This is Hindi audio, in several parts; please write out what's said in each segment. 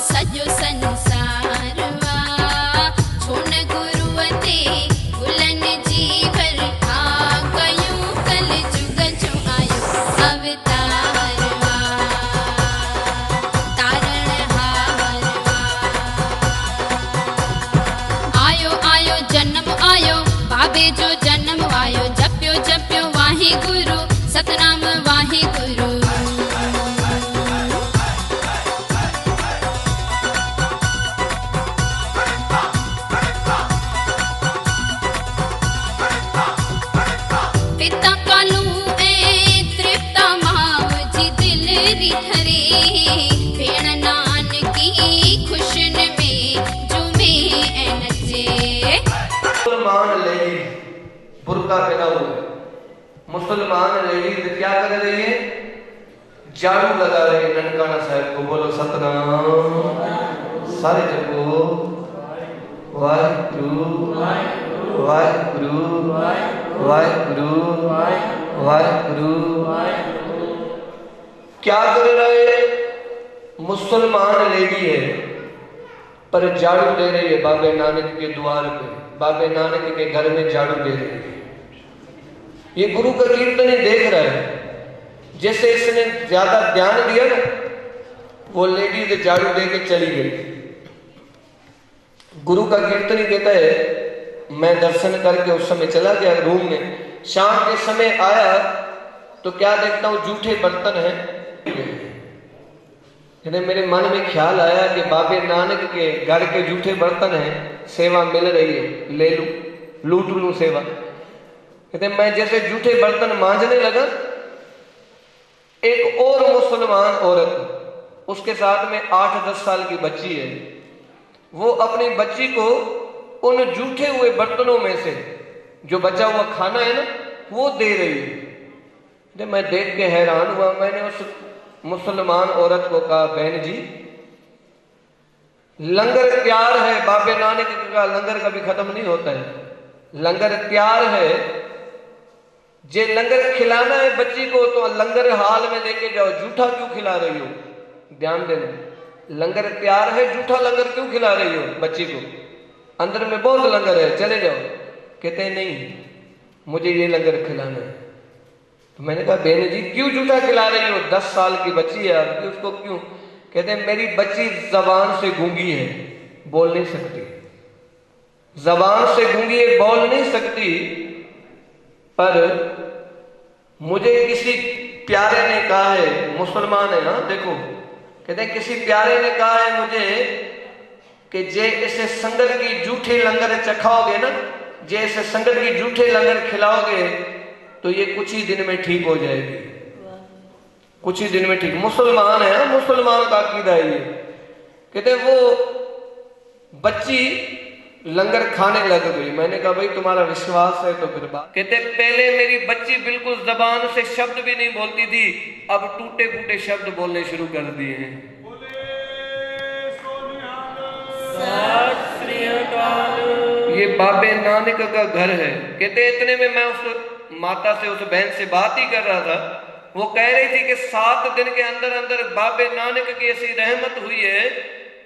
सजो संसारवा छोन गुरुवते गुलन जीवर आ गयो कल जुग जो आयो अवतारवा तारणहारवा आयो आयो जन्म आयो बाबे जो जन्म आयो जप्यो जप्यो वाहे गुरु सतनाम वाहे गुरु पिता कालू ए तृप्ता माव जी दिल रिथरे भेण नानकी खुशन में जुमे ए नचे मुसलमान लेडी बुर्का पहना हुआ है। मुसलमान लेडी क्या कर रही है? झाड़ू लगा रही है ननकाना साहब को। बोलो सतनाम। सारे जपो वाहिगुरु वाहिगुरु वाहिगुरु वाहिगुरु। क्या कर रहे? मुसलमान लेडी है पर झाड़ू दे रही है बाबे नानक के द्वार पे, बाबे नानक के घर में झाड़ू दे रही है। ये गुरु का कीर्तन ही देख रहा है। जैसे इसने ज्यादा ध्यान दिया ना, वो लेडी झाड़ू दे के चली गई। गुरु का कीर्तन ही कहता है, मैं दर्शन करके उस समय चला गया रूम में। शाम के समय आया तो क्या देखता हूं, जूठे बर्तन हैं। मेरे मन में ख्याल आया कि बाबे नानक के घर के जूठे बर्तन हैं, सेवा मिल रही है, ले लूं, लूट लूं सेवा। कहते मैं जैसे जूठे बर्तन मांजने लगा, एक और मुसलमान औरत, उसके साथ में 8-10 साल की बच्ची है, वो अपनी बच्ची को उन जूठे हुए बर्तनों में से जो बचा हुआ खाना है ना, वो दे रही है। मैं देख के हैरान हुआ। मैंने उस मुसलमान औरत को कहा, बहन जी, लंगर तैयार है, बाबे नानक का लंगर कभी खत्म नहीं होता है। लंगर तैयार है, जे लंगर खिलाना है बच्ची को तो लंगर हाल में लेके जाओ, जूठा क्यों खिला रही हो? ध्यान देना, लंगर तैयार है, जूठा लंगर क्यों खिला रही हो बच्ची को? अंदर में बहुत लंगर है, चले जाओ। कहते हैं नहीं, मुझे ये लंगर खिलाना है। तो मैंने कहा, बहन जी क्यों जूठा खिला रही हो? 10 साल की बच्ची है आपकी, उसको क्यों? कहते हैं मेरी बच्ची जबान से गूंगी है, बोल नहीं सकती। जबान से गूंगी है, बोल नहीं सकती, पर मुझे किसी प्यारे ने कहा है, मुसलमान है ना, देखो, कहते हैं किसी प्यारे ने कहा है मुझे कि जे इसे संगत की जूठे लंगर चखाओगे ना, जे इसे संगत की जूठे लंगर खिलाओगे तो ये कुछ ही दिन में ठीक हो जाएगी, कुछ ही दिन में ठीक। मुसलमान है, मुसलमान का अकीदा है ये। कहते वो बच्ची लंगर खाने लग गई। मैंने कहा भाई तुम्हारा विश्वास है तो फिर बात। कहते पहले मेरी बच्ची बिल्कुल जबान से शब्द भी नहीं बोलती थी, अब टूटे फूटे शब्द बोलने शुरू कर दिए हैं। ये बाबे नानक का घर है। कहते इतने में मैं उस माता से, उस बहन से बात ही कर रहा था। वो कह रही थी कि 7 दिन के अंदर अंदर बाबे नानक की ऐसी रहमत हुई है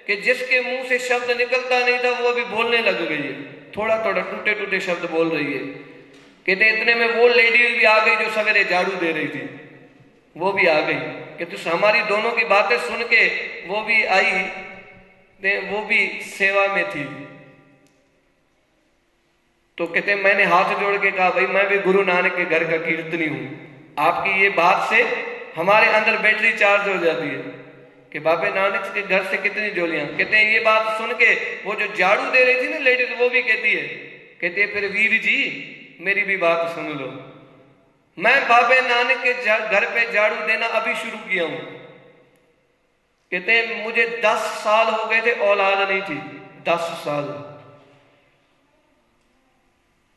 कि जिसके मुंह से शब्द निकलता नहीं था वो अभी बोलने लग गई है, थोड़ा थोड़ा टूटे टूटे शब्द बोल रही है। कहते इतने में वो लेडी भी आ गई जो सवेरे झाड़ू दे रही थी, वो भी आ गई। कहते हमारी दोनों की बातें सुन के वो भी आई, वो भी सेवा में थी। तो कहते मैंने हाथ जोड़ के कहा, भाई मैं भी गुरु नानक के घर का कीर्तनी हूं, आपकी ये बात से हमारे अंदर बैटरी चार्ज हो जाती है कि बाबे नानक के घर से कितनी जोलियां। कहते हैं ये बात सुन के वो जो झाड़ू दे रही थी ना लेडीज, वो भी कहती है, कहती है फिर वीर जी मेरी भी बात सुन लो, मैं बाबे नानक के घर पे झाड़ू देना अभी शुरू किया हूं। कहते हैं मुझे 10 साल हो गए थे, औलाद नहीं थी, 10 साल।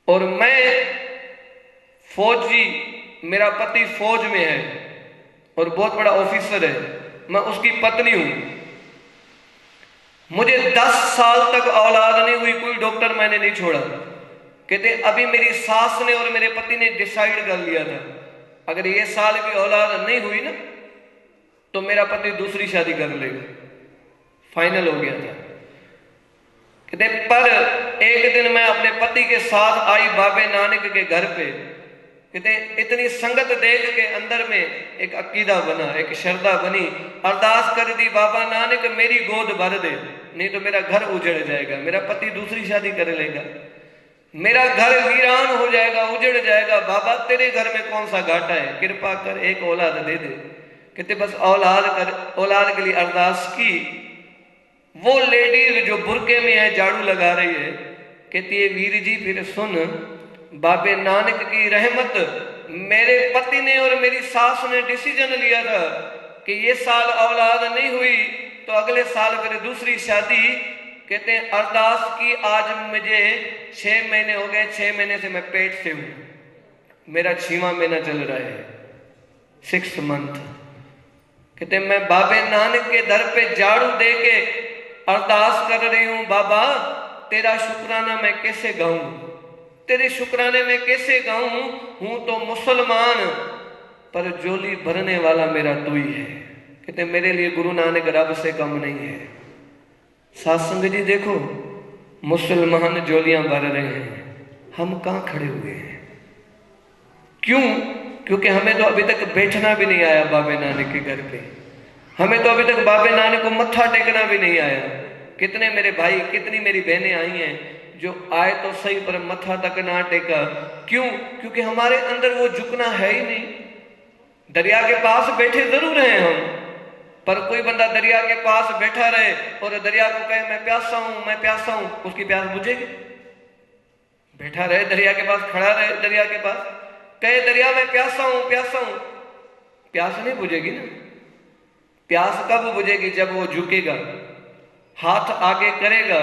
और मैं फौजी, मेरा पति फौज में है और बहुत बड़ा ऑफिसर है, मैं उसकी पत्नी हूं। मुझे 10 साल तक औलाद नहीं हुई, कोई डॉक्टर मैंने नहीं छोड़ा। कहते अभी मेरी सास ने और मेरे पति ने डिसाइड कर लिया था, अगर ये साल भी औलाद नहीं हुई ना तो मेरा पति दूसरी शादी कर लेगा। फाइनल हो गया था। कहते पर एक दिन मैं अपने पति के साथ आई बाबे नानक के घर पे। कहते इतनी संगत देख के अंदर में एक अकीदा बना, एक श्रद्धा बनी। अरदास कर दी, बाबा नानक मेरी गोद भर दे, नहीं तो मेरा घर उजड़ जाएगा, मेरा पति दूसरी शादी कर लेगा, मेरा घर वीरान हो जाएगा, उजड़ जाएगा। बाबा तेरे घर में कौन सा घाटा है, कृपा कर एक औलाद दे दे। कहते बस औलाद के लिए अरदास की। वो लेडी जो बुरके में है झाड़ू लगा रही है, कहती है वीर जी फिर सुन, बाबे नानक की रहमत, मेरे पति ने और मेरी सास ने डिसीजन लिया था कि ये साल औलाद नहीं हुई तो अगले साल फिर दूसरी शादी। कहते हैं अरदास की, आज मुझे 6 महीने हो गए, 6 महीने से मैं पेट से हूं, मेरा 6वां महीना चल रहा है, 6th month। कहते मैं बाबे नानक के दर पे झाड़ू दे के अरदास कर रही हूं, बाबा तेरा शुक्राना मैं कैसे गाऊं, तेरे शुक्राने में कैसे गाऊं, हूं तो मुसलमान पर झोली भरने वाला मेरा तू ही है। कहते मेरे लिए गुरु नानक रब से कम नहीं है। सासंग जी देखो, मुसलमान झोलियां भर रहे हैं, हम कहां खड़े हुए हैं? क्यों? क्योंकि हमें तो अभी तक बैठना भी नहीं आया बाबे नानक के घर पे, हमें तो अभी तक बाबे नानक को मत्था टेकना भी नहीं आया। कितने मेरे भाई, कितनी मेरी बहनें आई हैं जो आए तो सही पर मत्था तक ना टेका। क्यों? क्योंकि हमारे अंदर वो झुकना है ही नहीं। दरिया के पास बैठे जरूर हैं हम, पर कोई बंदा दरिया के पास बैठा रहे और दरिया को कहे मैं प्यासा हूं, मैं प्यासा हूं, उसकी प्यास बुझेगी? बैठा रहे दरिया के पास, खड़ा रहे दरिया के पास, कहे दरिया मैं प्यासा हूं, प्यासा हूं, प्यास नहीं बुझेगी ना। प्यास कब बुझेगी? जब वो झुकेगा, हाथ आगे करेगा,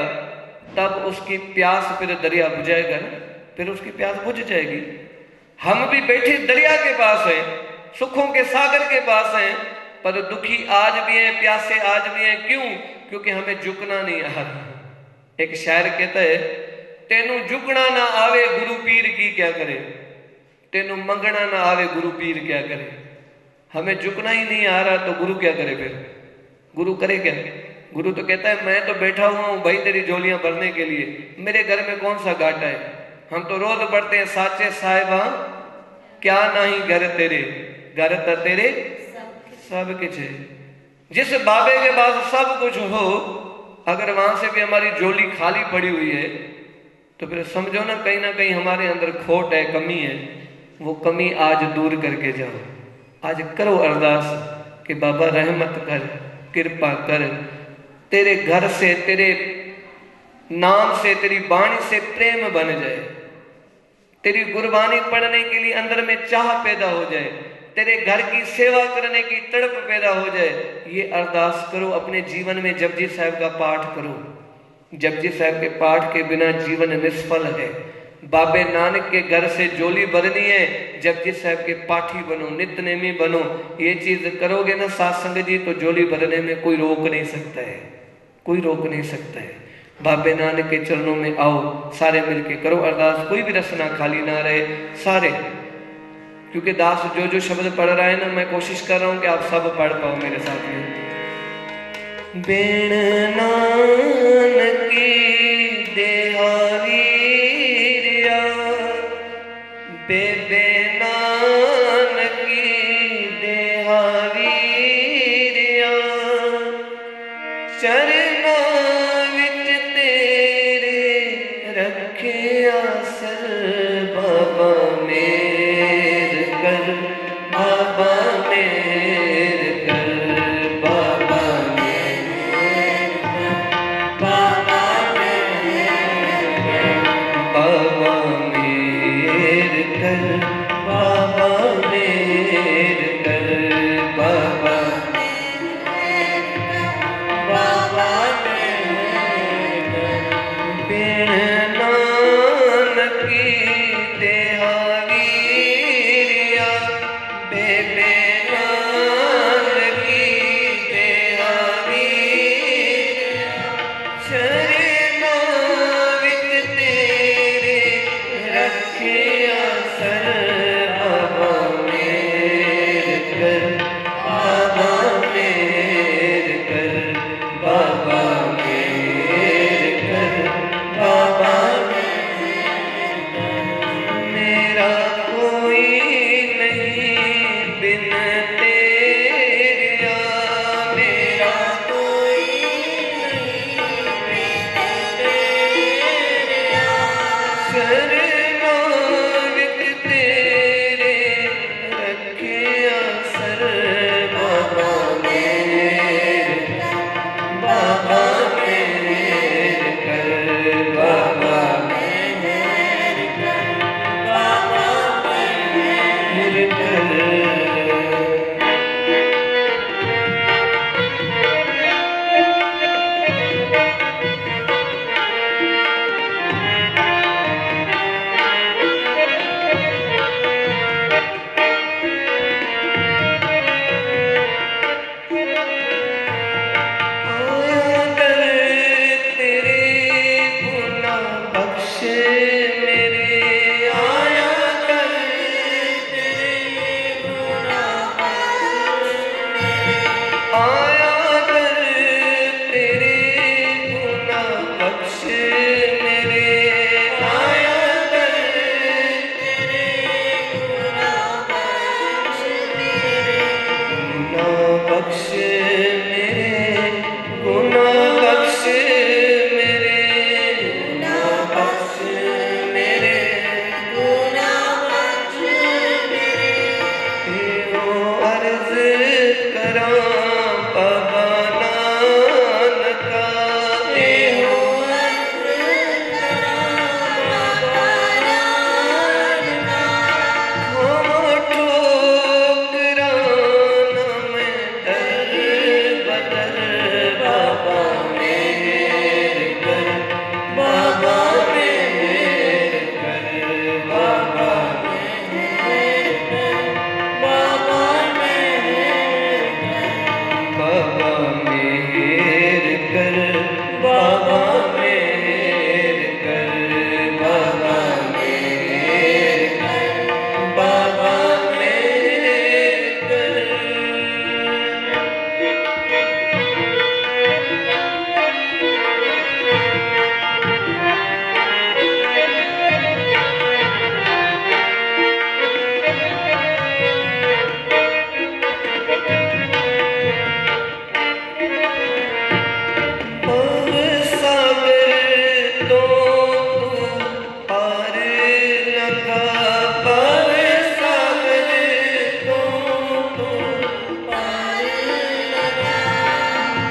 तब उसकी प्यास फिर दरिया बुझाएगा ना, फिर उसकी प्यास बुझ जाएगी। हम भी बैठे दरिया के पास हैं, सुखों के सागर के पास हैं, पर दुखी आज भी हैं, प्यासे आज भी हैं। क्यों? क्योंकि हमें झुकना नहीं आ रहा। एक शायर कहता है, तेनू झुकना ना आवे गुरु पीर की क्या करे, तेनू मंगना ना आवे गुरु पीर क्या करे। हमें झुकना ही नहीं आ रहा तो गुरु क्या करे? फिर गुरु करे क्या? गुरु तो कहता है मैं तो बैठा हुआ हूं भाई तेरी झोलियां भरने के लिए, मेरे घर में कौन सा घाटा है। हम तो रोज पढ़ते हैं, साचे साहिबा क्या नहीं घर तेरे, घर तो तेरे सब कुछ है। जिस बाबे के पास सब कुछ हो, अगर वहां से भी हमारी झोली खाली पड़ी हुई है तो फिर समझो ना कहीं हमारे अंदर खोट है, कमी है। वो कमी आज दूर करके जाओ। आज करो अरदास कि बाबा रहमत कर, कृपा कर, तेरे घर से, तेरे नाम से, तेरी वाणी से प्रेम बन जाए, तेरी गुरबानी पढ़ने के लिए अंदर में चाह पैदा हो जाए, तेरे घर की सेवा करने की तड़प पैदा हो जाए। ये अरदास करो अपने जीवन में। जपजी साहब का पाठ करो। जपजी साहब के पाठ के बिना जीवन निष्फल है। बाबे नानक के घर से झोली भरनी है, जपजी साहब के पाठी बनो, नित्यनेमी बनो। ये चीज करोगे ना सासंग जी, तो झोली भरने में कोई रोक नहीं सकता है, कोई रोक नहीं सकता है। बाबे नानक के चरणों में आओ, सारे मिलके करो अरदास, कोई भी रसना खाली ना रहे सारे। क्योंकि दास जो शब्द पढ़ रहा है ना, मैं कोशिश कर रहा हूं कि आप सब पढ़ पाओ मेरे साथ में। बेण नानकी देहावीरिया, बेबे नानकी देहावीरिया, चरना विच तेरे रखे आसर, बाबा मेर कर, बाबा मेर कर, बाबा मेर कर, बाबा मेर कर, बाबा मेर कर, बाबा मेर कर, बाबा बाबा मेर कर। बिन नानकी देहावीरिया, बेबे नानकी देहावीरिया, चरना विच तेरे रखे आसर, बाबा मेर कर, बाबा मेर कर, बाबा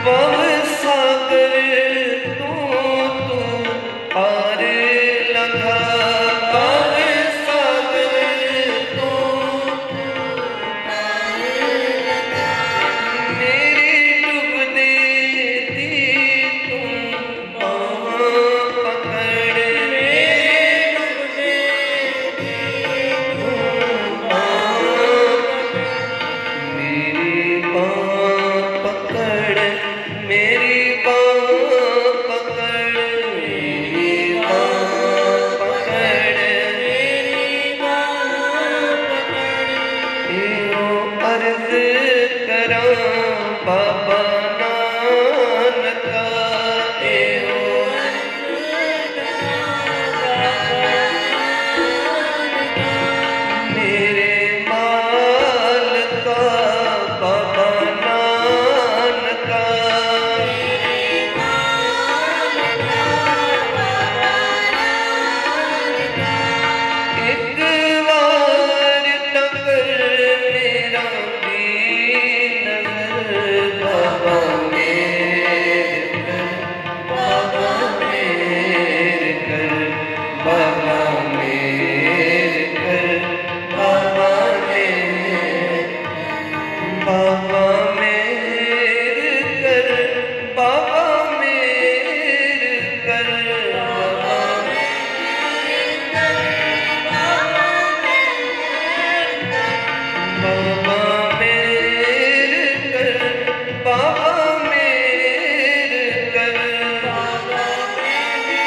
भव सागर तू पार लंघा, भव सागर तू मेरे डूबने दी तू बांह पकड़, मेरे डूबने दी तू मेरी बांह पकड़, मेरी बांह पकड़, मेरी बांह पकड़, मेरी बांह पकड़। एहो अर्ज करां बाबा नानका, एहो अर्ज मेरे मालका बाबा नानका, एक बार तक मेरा दीन नजर बाबा मेरे कर, बाबा मेरे कर, बाबा मेरे कर, बाबा मेरे, बाबा मेरे कर, बाबा मेरे कर, बाबा बाबा मेरे कर, बाबा मेरे कर, बाबा मेरे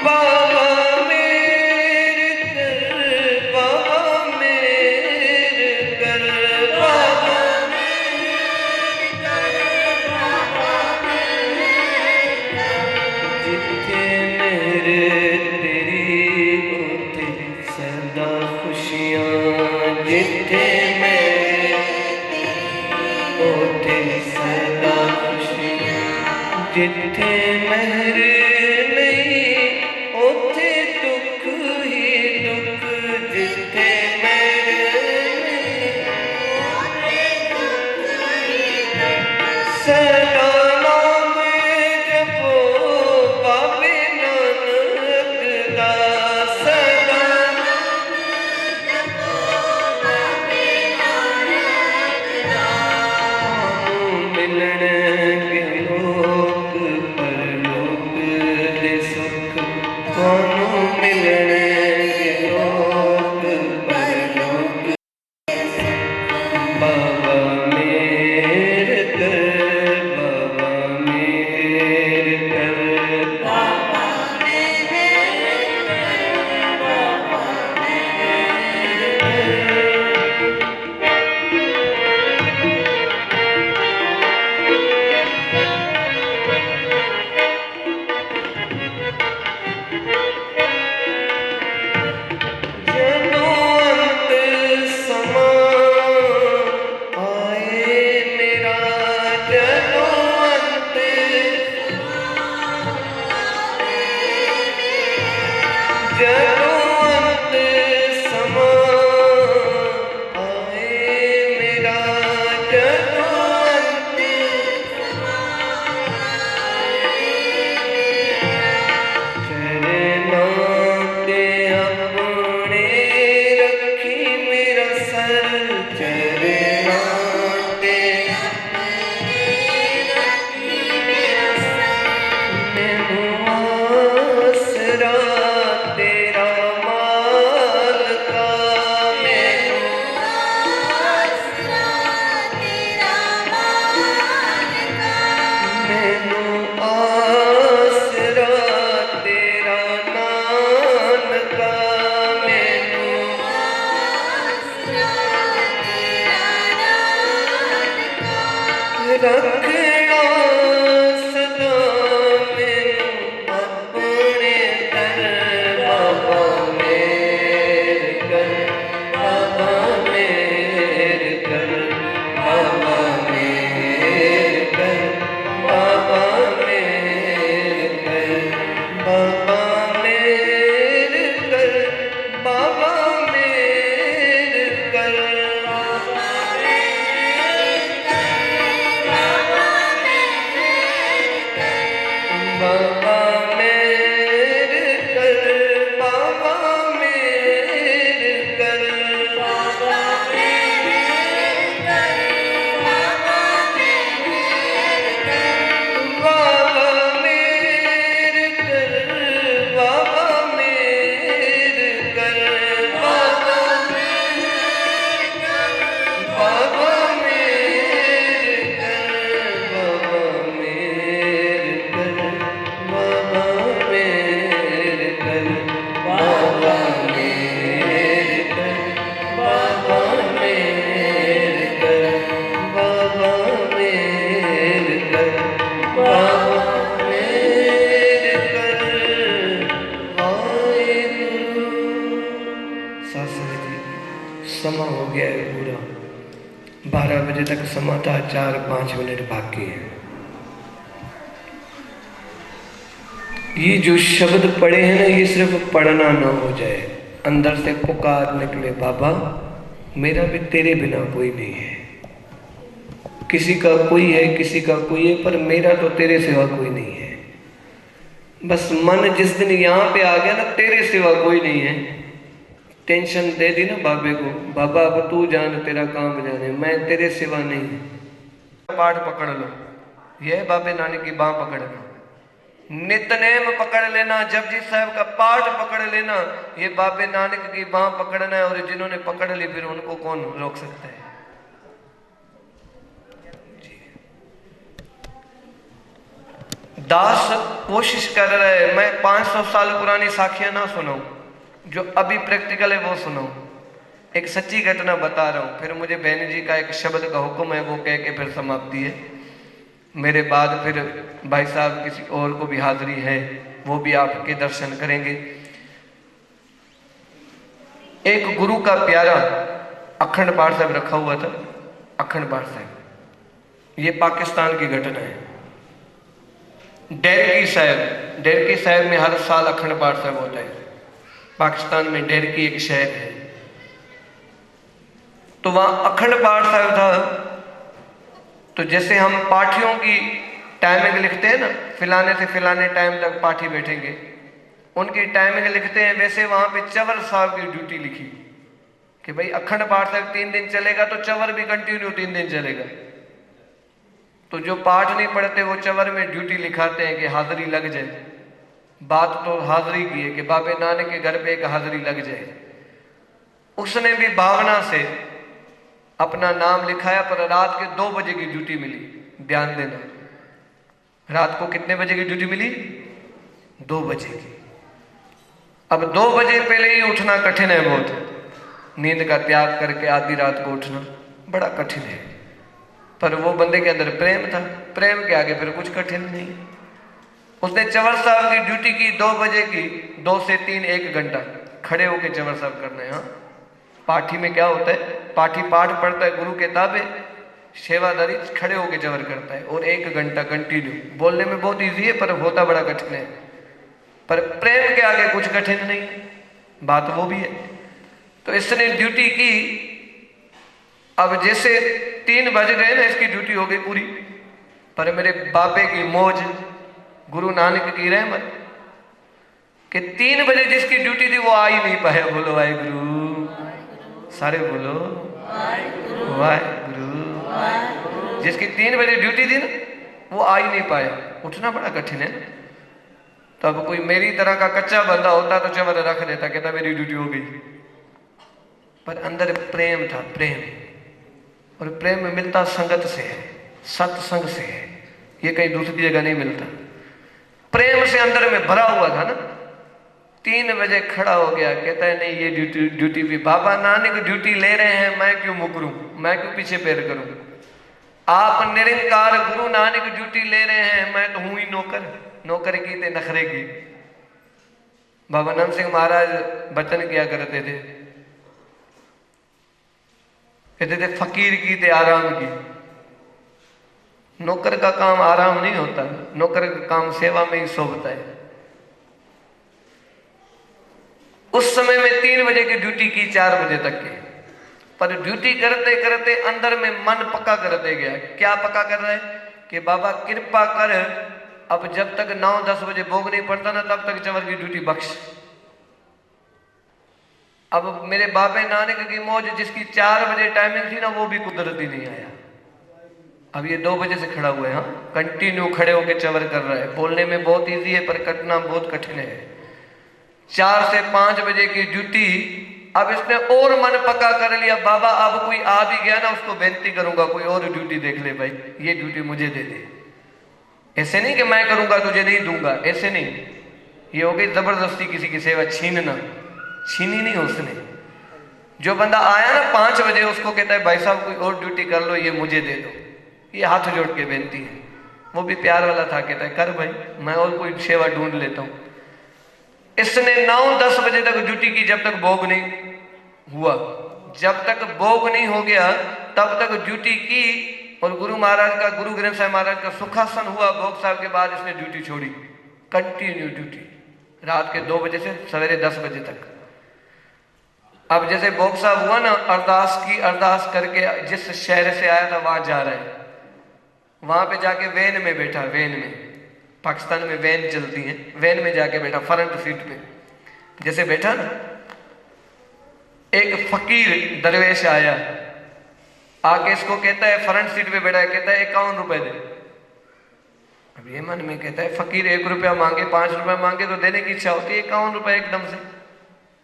बाबा मेरे कर, बाबा मेरे कर, बाबा जिथे मेरे तेरी उथे सदा खुशियाँ, जिथे मेरे उथे सदा खुशियाँ, जिथे मेहर नहीं उथे दुख ही दुख, जिथे मेरे सदा नाम जपो बाबे नानक दा, सदा मिलणगे लोक परलोक दे सुख, थानू मिलणगे लोक परलोक, बाबा मेरे कर, बाबा मेरे कर, बाबा जदों अंत समा आए मेरा, जदों अंत जदों अंत समा आए मेरा, जदों अंत चरनां ते अपने रखी मेरा सर, चरनां ते मैनू आसरा तेरा मालका, मैनू मैनू आसरा तेरा नानका, मैनू रखना सदा मैनू अपने दर, बाबा मेरे कर, बाबा मेरे कर, बाबा मेरे कर, बाबा मेरे कर, बाबा मेरे कर, बाबा मेरे कर, 12 बजे तक समा था, 4-5 मिनट बाकी है। ये जो शब्द पढ़े हैं ना, ये सिर्फ पढ़ना ना हो जाए, अंदर से पुकार निकले, बाबा मेरा भी तेरे बिना कोई नहीं है। किसी का कोई है, किसी का कोई है, पर मेरा तो तेरे सिवा कोई नहीं है। बस मन जिस दिन यहाँ पे आ गया ना, तेरे सिवा कोई नहीं है, टेंशन दे दी ना बाबे को, बाबा अब तू जान, तेरा काम जाने, मैं तेरे सिवा नहीं। पाठ पकड़ लो, यह बाबे नानक की बाँ पकड़ना, नितनेम पकड़ लेना, जपजी साहब का पाठ पकड़ लेना, ये बाबे नानक की बाँ पकड़ना है। और जिन्होंने पकड़ ली फिर उनको कौन रोक सकता है। दास कोशिश कर रहे हैं, मैं 500 साल पुरानी साखियां ना सुनाऊं, जो अभी प्रैक्टिकल है वो सुनाऊं। एक सच्ची घटना बता रहा हूं, फिर मुझे बहन जी का एक शब्द का हुक्म है, वो कह के फिर समाप्ति है। मेरे बाद फिर भाई साहब किसी और को भी हाजिरी है, वो भी आपके दर्शन करेंगे। एक गुरु का प्यारा अखंड पाठ साहब रखा हुआ था, अखंड पाठ साहब, ये पाकिस्तान की घटना है। डेरकी साहब में हर साल अखंड पाठ साहब होता है। पाकिस्तान में डेरकी एक शहर है, तो वहां अखंड पाठ साहब था। तो जैसे हम पाठियों की टाइमिंग लिखते हैं ना, फिलाने से फिलाने टाइम तक पाठी बैठेंगे, उनकी टाइमिंग लिखते हैं, वैसे वहां पे चवर साहब की ड्यूटी लिखी कि भाई अखंड पाठ साहब 3 दिन चलेगा तो चवर भी कंटिन्यू 3 दिन चलेगा। तो जो पाठ नहीं पढ़ते वो चवर में ड्यूटी लिखाते हैं कि हाजिरी लग जाए। बात तो हाजिरी की है कि बाबे नानक के घर पे एक हाजिरी लग जाए। उसने भी भावना से अपना नाम लिखाया, पर रात के 2 बजे की ड्यूटी मिली। ध्यान देना, रात को कितने बजे की ड्यूटी मिली? 2 बजे की। अब 2 बजे पहले ही उठना कठिन है बहुत, नींद का त्याग करके आधी रात को उठना बड़ा कठिन है। पर वो बंदे के अंदर प्रेम था, प्रेम के आगे फिर कुछ कठिन नहीं। उसने चवर साहब की ड्यूटी की 2 बजे की, 2 से 3 1 घंटा खड़े होकर चवर साहब करना है। हाँ, पाठी में क्या होता है, पाठी पाठ पढ़ता है गुरु के ताबे, सेवादारी खड़े होकर चवर करता है, और 1 घंटा कंटिन्यू। बोलने में बहुत इजी है पर होता बड़ा कठिन है। पर प्रेम के आगे कुछ कठिन नहीं, बात वो भी है। तो इसने ड्यूटी की। अब जैसे 3 बज गए ना, इसकी ड्यूटी हो गई पूरी। पर मेरे बाबे की मौज, गुरु नानक की रहमत कि 3 बजे जिसकी ड्यूटी थी वो आ ही नहीं पाया। बोलो वाहिगुरु, सारे बोलो वाहिगुरु। जिसकी 3 बजे ड्यूटी थी ना, वो आ ही नहीं पाया। उठना बड़ा कठिन है। तब कोई मेरी तरह का कच्चा बंदा होता तो चवर रख देता, कहता मेरी ड्यूटी हो गई। पर अंदर प्रेम था, प्रेम। और प्रेम मिलता संगत से है, सत्संग से है, ये कहीं दूसरी जगह नहीं मिलता। प्रेम से अंदर में भरा हुआ था ना। 3 बजे खड़ा हो गया, कहता है नहीं, ये ड्यूटी भी बाबा नानक ड्यूटी ले रहे हैं, मैं क्यों मुकरूं, मैं क्यों पीछे पैर करूं। आप निरंकार गुरु नानक ड्यूटी ले रहे हैं, मैं तो हूं ही नौकर। नौकर की ते नखरे की। बाबा नंद सिंह महाराज वचन किया करते थे, कहते थे फकीर की ते आराम की। नौकर का काम आराम नहीं होता, नौकर का काम सेवा में ही शोभता है। उस समय में 3 बजे की ड्यूटी की, 4 बजे तक की। पर ड्यूटी करते करते अंदर में मन पक्का करते गया। क्या पक्का कर रहा है कि बाबा कृपा कर, अब जब तक 9-10 बजे भोग नहीं पड़ता ना, तब तक चवर की ड्यूटी बख्श। अब मेरे बाबे नानक की मौज, जिसकी 4 बजे टाइमिंग थी ना, वो भी कुदरती नहीं आया। अब ये 2 बजे से खड़ा हुआ है। हाँ, कंटिन्यू खड़े होकर चवर कर रहा है। बोलने में बहुत इजी है पर करना बहुत कठिन है। 4 से 5 बजे की ड्यूटी। अब इसने और मन पक्का कर लिया, बाबा अब कोई आ भी गया ना, उसको बेनती करूंगा कोई और ड्यूटी देख ले भाई, ये ड्यूटी मुझे दे दे। ऐसे नहीं कि मैं करूंगा तुझे नहीं दूंगा, ऐसे नहीं। ये हो गई जबरदस्ती किसी की सेवा छीनना। छीनी नहीं उसने। जो बंदा आया ना 5 बजे, उसको कहता है भाई साहब कोई और ड्यूटी कर लो, ये मुझे दे दो। ये हाथ जोड़ के बेनती है। वो भी प्यार वाला था, कहता है कर भाई, मैं और कोई सेवा ढूंढ लेता हूं। इसने 9-10 बजे तक ड्यूटी की, जब तक भोग नहीं हुआ। जब तक भोग नहीं हो गया तब तक ड्यूटी की, और गुरु महाराज का, गुरु ग्रंथ साहिब महाराज का सुखासन हुआ भोग साहब के बाद इसने ड्यूटी छोड़ी, कंटिन्यू ड्यूटी, रात के 2 बजे से सवेरे 10 बजे तक। अब जैसे भोग साहब हुआ ना, अरदास की, अरदास करके जिस शहर से आया था वहां जा रहा है, वहां पे जाके वैन में बैठा, वैन में, पाकिस्तान में वैन चलती है, वैन में जाके बैठा फ्रंट सीट पे, जैसे बैठा ना, एक फकीर दरवेश आया, आके इसको कहता है, फ्रंट सीट पे बैठा है, कहता है 51 रुपए दे। अब ये मन में कहता है फकीर 1 रुपया मांगे, 5 रुपया मांगे तो देने की इच्छा होती है, 51 रुपए एकदम से,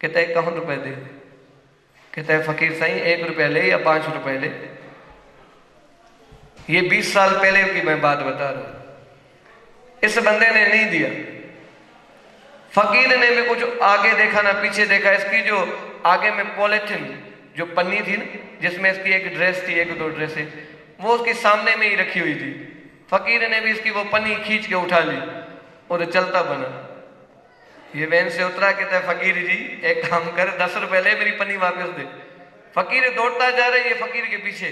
कहता है 51 रुपए दे। कहता है फकीर सही 1 रुपया ले या 5 रुपए ले। ये 20 साल पहले की मैं बात बता रहा हूं। इस बंदे ने नहीं दिया, फकीर ने भी कुछ आगे देखा ना पीछे देखा, इसकी जो आगे में पॉलिथीन जो पन्नी थी ना, जिसमें इसकी एक ड्रेस थी, 1-2 ड्रेसें, वो उसके सामने में ही रखी हुई थी। फकीर ने भी इसकी वो पन्नी खींच के उठा ली और चलता बना। ये वैन से उतरा, कहता है फकीर जी एक काम कर, 10 रुपए ले, मेरी पन्नी वापस दे। फकीर दौड़ता जा रहा है ये फकीर के पीछे,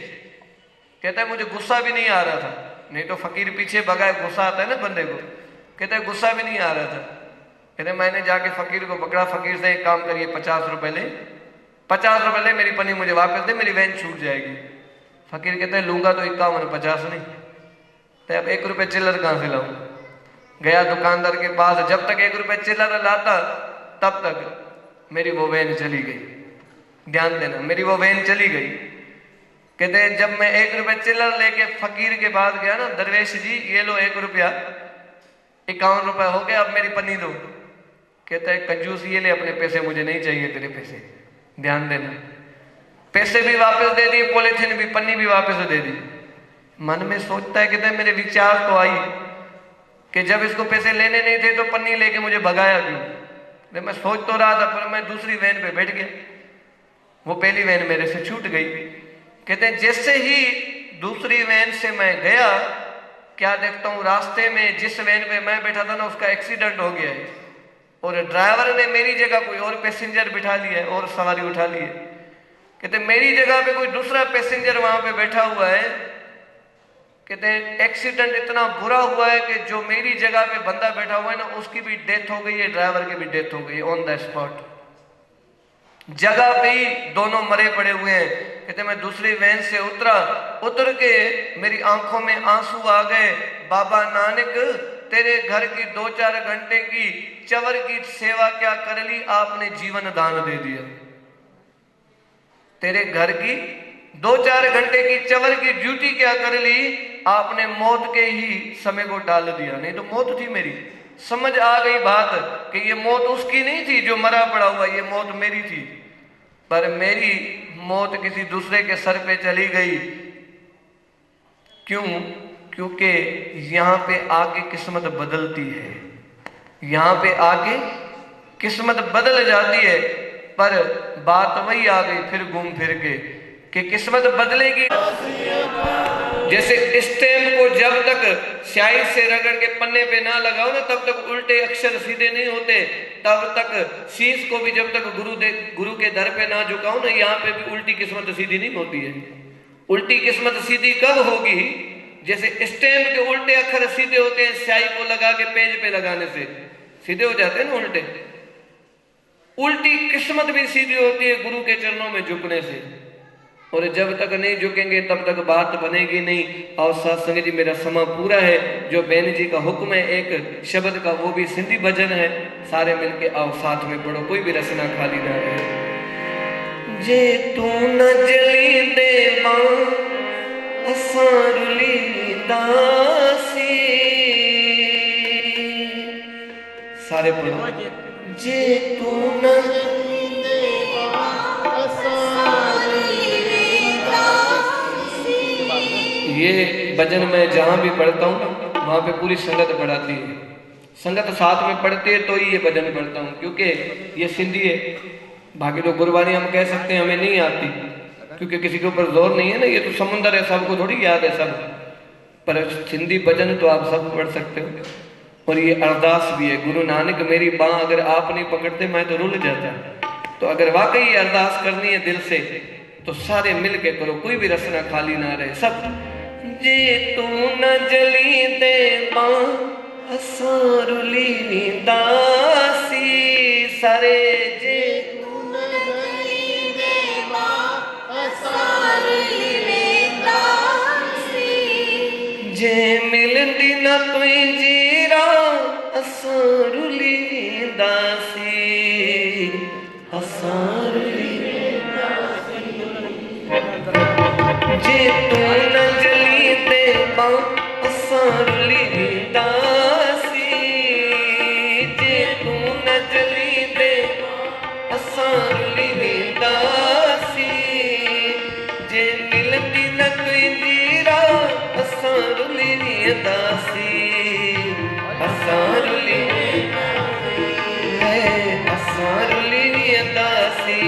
कहता है मुझे गुस्सा भी नहीं आ रहा था, नहीं तो फकीर पीछे भगा, गुस्सा आता है ना बंदे को, कहता है गुस्सा भी नहीं आ रहा था। कहते मैंने जाके फकीर को पकड़ा, फकीर से एक काम करिए 50 रुपए ले, 50 रुपए ले, मेरी पन्नी मुझे वापस दे, मेरी वैन छूट जाएगी। फकीर कहता है लूंगा तो 51, 50 नहीं। तो अब 1 रुपये चिल्लर कहां से लाऊं? गया दुकानदार के पास, जब तक 1 रुपये चिल्लर लाता तब तक मेरी वो वैन चली गई। ध्यान देना, मेरी वो वैन चली गई। कहते हैं जब मैं 1 रुपये चिल्लर लेके फकीर के पास गया ना, दरवेश जी ये लो 1 रुपया, 51 रुपए हो गए, अब मेरी पन्नी दो। कहता है कंजूस ये ले अपने पैसे, मुझे नहीं चाहिए तेरे पैसे। ध्यान देना, पैसे भी वापस दे दिए, पॉलिथीन भी, पन्नी भी वापस दे दी। मन में सोचता है, कहता है मेरे विचार तो आई कि जब इसको पैसे लेने नहीं थे तो पन्नी लेके मुझे भगाया क्यों? मैं सोच तो रहा था, पर मैं दूसरी वैन पे बैठ गया, वो पहली वैन मेरे से छूट गई। कहते हैं जैसे ही दूसरी वैन से मैं गया, क्या देखता हूं रास्ते में जिस वैन पे मैं बैठा था ना, उसका एक्सीडेंट हो गया है, और ड्राइवर ने मेरी जगह कोई और पैसेंजर बिठा लिया है और सवारी उठा ली है। कहते मेरी जगह पे कोई दूसरा पैसेंजर वहां पे बैठा हुआ है। कहते हैं एक्सीडेंट इतना बुरा हुआ है कि जो मेरी जगह पे बंदा बैठा हुआ है ना, उसकी भी डेथ हो गई है, ड्राइवर की भी डेथ हो गई ऑन द स्पॉट, जगह पे ही दोनों मरे पड़े हुए हैं। कहते मैं दूसरी वैन से उतरा, उतर के मेरी आंखों में आंसू आ गए। बाबा नानक तेरे घर की 2-4 घंटे की चवर की सेवा क्या कर ली, आपने जीवन दान दे दिया। तेरे घर की 2-4 घंटे की चवर की ड्यूटी क्या कर ली, आपने मौत के ही समय को टाल दिया। नहीं तो मौत थी मेरी। समझ आ गई बात कि ये मौत उसकी नहीं थी जो मरा पड़ा हुआ, ये मौत मेरी थी, पर मेरी मौत किसी दूसरे के सर पे चली गई। क्यों? क्योंकि यहां पे आके किस्मत बदलती है, यहां पे आके किस्मत बदल जाती है। पर बात वही आ गई फिर घूम फिर के कि किस्मत बदलेगी। जैसे स्टैम्प को जब तक स्याही से रगड़ के पन्ने पे ना लगाओ ना, तब तक उल्टे अक्षर सीधे नहीं होते। तब तक शीश को भी जब तक गुरु के दर पे ना झुकाओ ना, यहाँ पे भी उल्टी किस्मत सीधी नहीं होती है। उल्टी किस्मत सीधी कब होगी? जैसे स्टैम्प के उल्टे अक्षर सीधे होते हैं, स्याही को लगा के पेज पे लगाने से सीधे हो जाते हैं ना उल्टे। उल्टी किस्मत भी सीधी होती है गुरु के चरणों में झुकने से। और जब तक नहीं झुकेंगे तब तक बात बनेगी नहीं। और सत्संग जी मेरा समा पूरा है। जो बेन जी का हुक्म है एक शब्द का, वो भी सिंधी भजन है। सारे मिलके आओ साथ में पढ़ो, कोई भी रचना खाली ना रहे। जे तू न जली देवा असां रुली दासी, सारे पढ़ो। जे तू न ये भजन मैं जहां भी पढ़ता हूँ वहां पे पूरी संगत पढ़ाती है। संगत साथ में पढ़ती है तो ही ये भजन पढ़ता हूँ, क्योंकि ये सिंधी है। बाकी तो गुरबानी हम कह सकते हैं हमें नहीं आती, क्योंकि किसी के ऊपर जोर नहीं है ना। ये तो समुंदर है, सबको थोड़ी याद है सब। पर सिंधी भजन तो आप सब पढ़ सकते हो। और ये अरदास भी है, गुरु नानक मेरी बाँ अगर आप नहीं पकड़ते मैं तो रुल जाता। तो अगर वाकई अरदास करनी है दिल से तो सारे मिल के करो, कोई भी रसना खाली ना रहे सब। जे तू न जली दे मां असारुली दासी सारे, जे तू न जली दे मां असारुली दासी, जे मिलंदी न तुझी राह असारुली दासी असारुली दासी। जे तू न जली दे मां असारुली दासी, जे तू न जली दे असारुली दासी, जे मिलंदी न तुझी राह असारुली दासी असारुली असारुली दासी।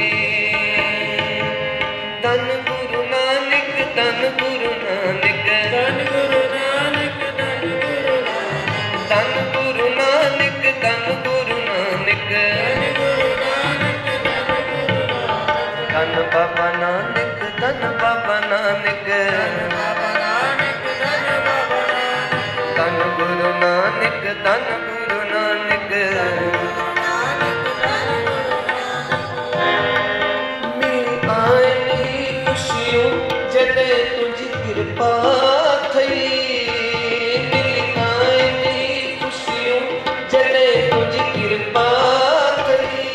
धन गुरु नानक धन गुरु नानक धन गुरु नानक धन गुरु नानक धन गुरु नानक धन गुरु नानक धन बाबा नानक धन बाबा नानक धन गुरु नानक धन गुरु नानक। जॾहिं तुंहिंजी कृपा थई आईनी ख़ुशियूं, जॾहिं तुंहिंजी कृपा थई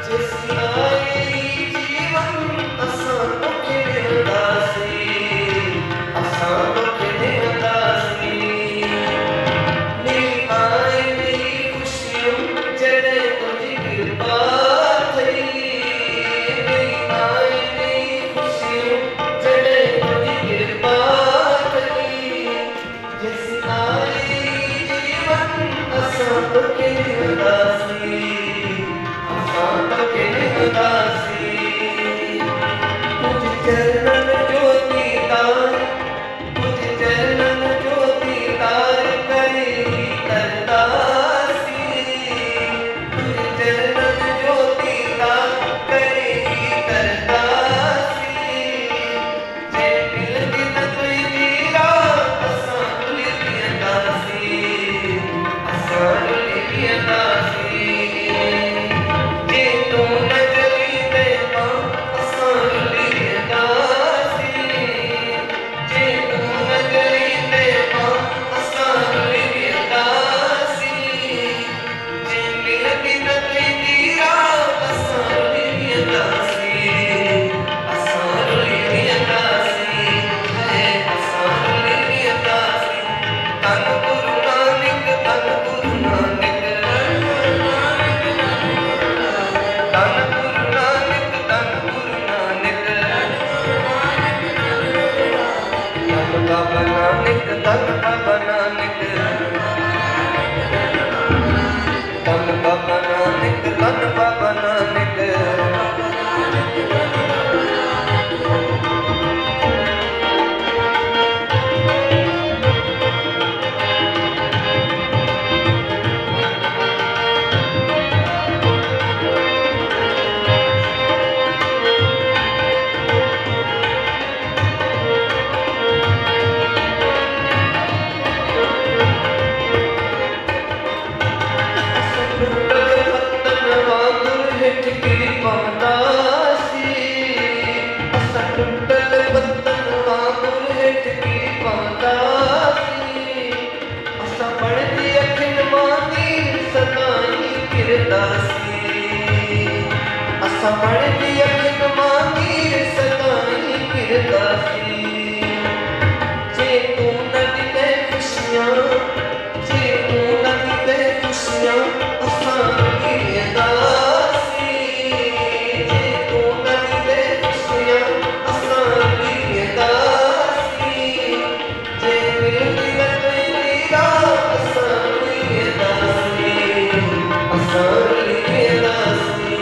जेसीं आई जीवन असां तोखे ॾींदासीं असां तोखे ॾींदासीं। आईनी ख़ुशियूं जॾहिं तुंहिंजी कृपा थई तोखे ॾींदासीं असां तोखे ॾींदासीं। तुझ चरणन जो दीदार तुझ चरणन जो दीदार करे करदासीं तुझ चरणन जो दीदार करे करदासीं। जे मिलंदी न तुंहिंजी राह असां तुली ॾींदासीं असां जे तू न जली दे मां असारुली दासी जे तू न जली दे मां असारुली दासी जे मिलंदी न तुंहिंजी राह असारुली दासी असारुली दासी असारुली दासी। धन गुरु नानक धन गुरु नानक धन गुरु नानक धन गुरु नानक धन बाबा नानक धन बाबा नानक धन बाबा नानक धन बाबा नानक। समझ अखिन मांगी सदाई फिरदासी जे तू न ॾिने खुशियां जे तू न ॾिने खुशियां असां ॾींदासी जे तू न ॾिने खुशियां असां ॾींदासी जे मिलंदी न तुंहिंजी राह असां ॾींदासी असां ॾींदासी।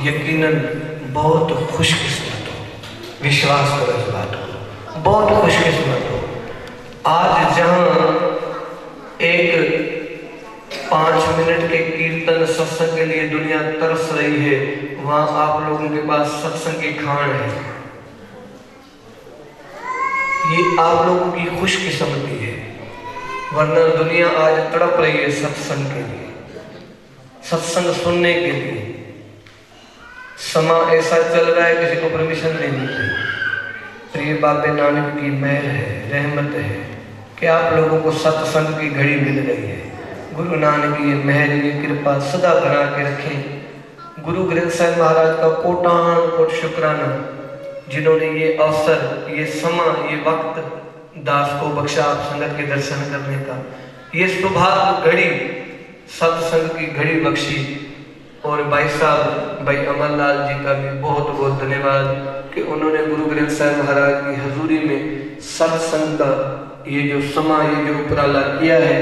यकीनन बहुत खुशकिस्मत हो। विश्वास करो इस बात को, बहुत खुशकिस्मत हो। आज जहां एक 5 मिनट के कीर्तन सत्संग के लिए दुनिया तरस रही है, वहां आप लोगों के पास सत्संग की खान है। ये आप लोगों की खुशकिस्मती है, वरना दुनिया आज तड़प रही है सत्संग के लिए, सत्संग सुनने के लिए। समा ऐसा चल रहा है किसी को परमिशन नहीं मिलती। प्रिय बाबे नानक की मेहर है, रहमत है कि आप लोगों को सत्संग की घड़ी मिल गई है। गुरु नानक की ये मेहर, ये कृपा सदा बना के रखें। गुरु ग्रंथ साहिब महाराज का कोटान कोट शुक्राना, जिन्होंने ये अवसर, ये समा, ये वक्त दास को बख्शा आप संगत के दर्शन करने का, ये सौभाग्य घड़ी सत्संग की घड़ी बख्शी। और भाई साहब, भाई अमरलाल जी का भी बहुत बहुत धन्यवाद कि उन्होंने गुरु ग्रंथ साहिब महाराज की हजूरी में सत्संग का ये जो समा, ये जो उपराला किया है,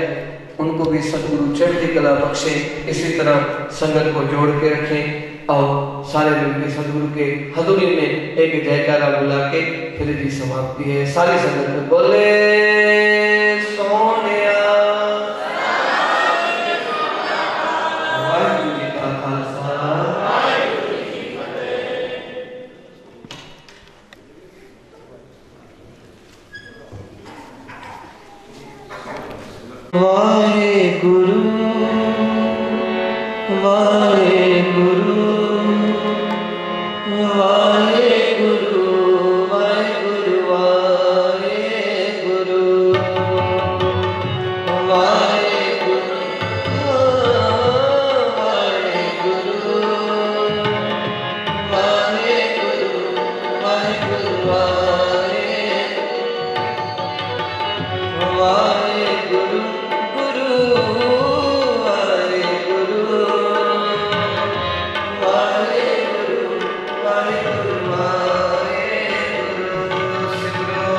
उनको भी सदगुरु चढ़ती कला बख्शे। इसी तरह संगत को जोड़ के रखें और सारे दिन के सदगुरु के हजूरी में एक जयकारा बुला के फिर जी समाप्ति है। सारी संगत में बोले सोनिया। वाहिगुरू जी का खालसा, वाहिगुरू जी की फतेह। वाहिगुरू वाहिगुरू वाहिगुरू वाहिगुरू वाहिगुरू वाहिगुरू वाहिगुरू वाहिगुरू वाहिगुरू वाहिगुरू गुरु वाहिगुरू वाहिगुरू वाहिगुरू वाहिगुरू सिमरो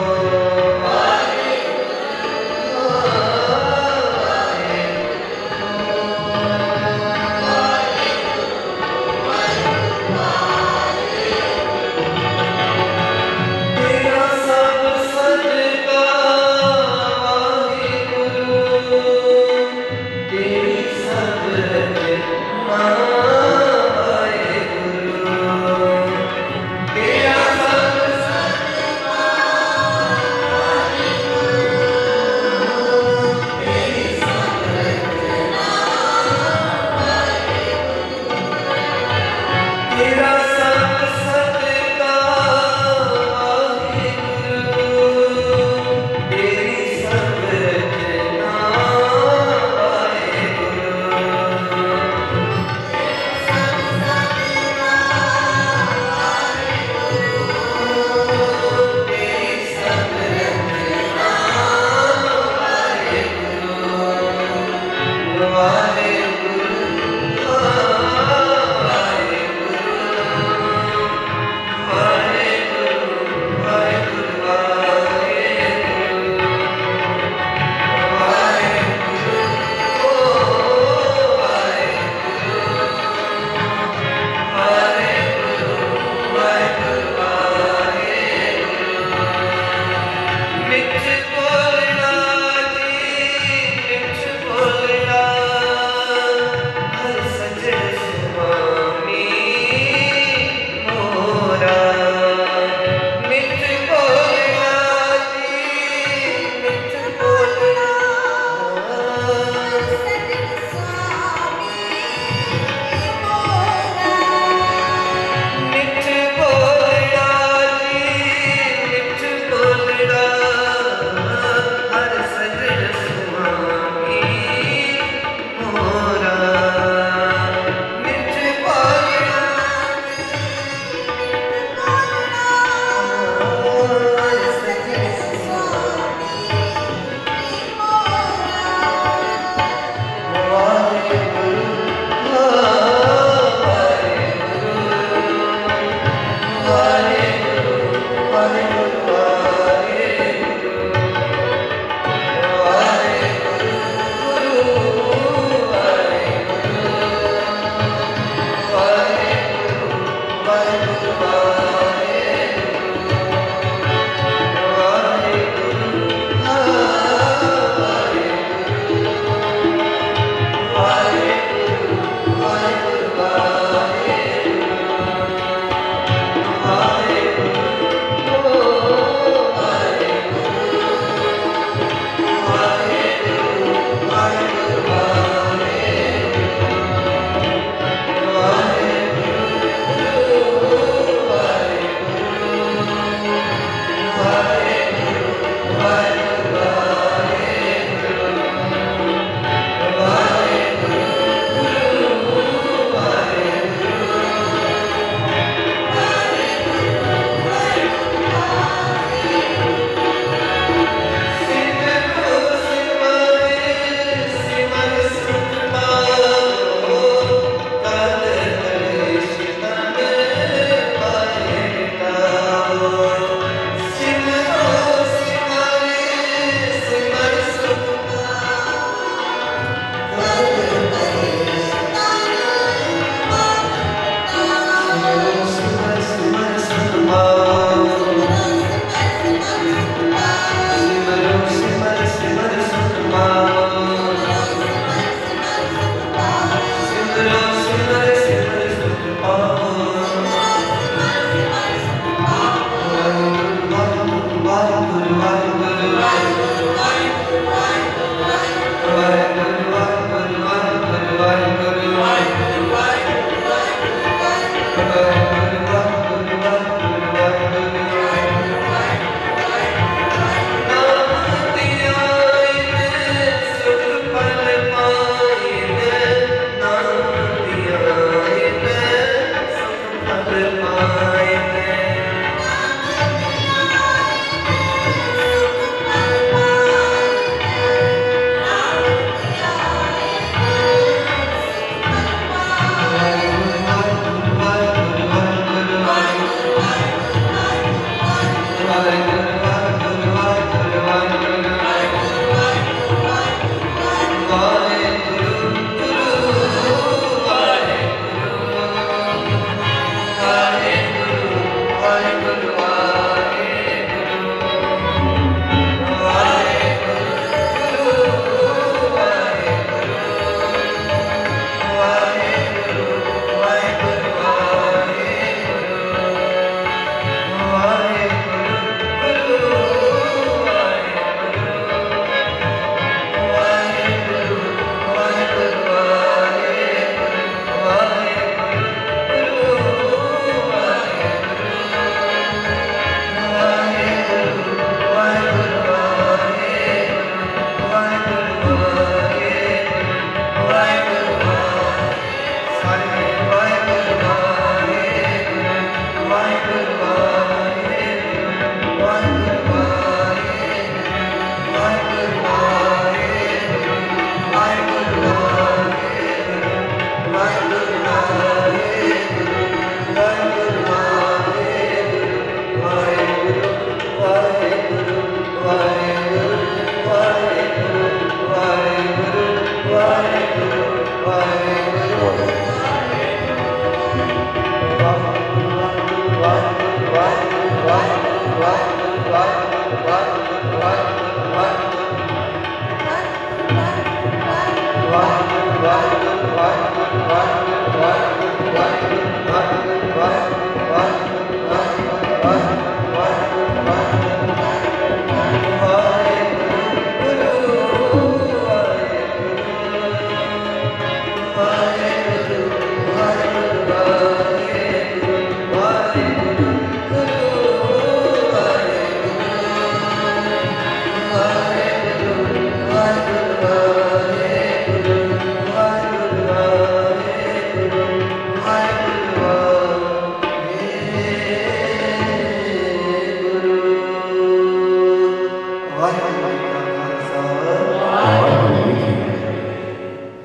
तेरा सब सजदा वाहिगुरू, तेरी सब रचना वाहिगुरू, तेरा सब सजदा वाहिगुरू, तेरी सब रचना वाहिगुरू, तेरा सब सजदा वाहिगुरू, तेरी सब रचना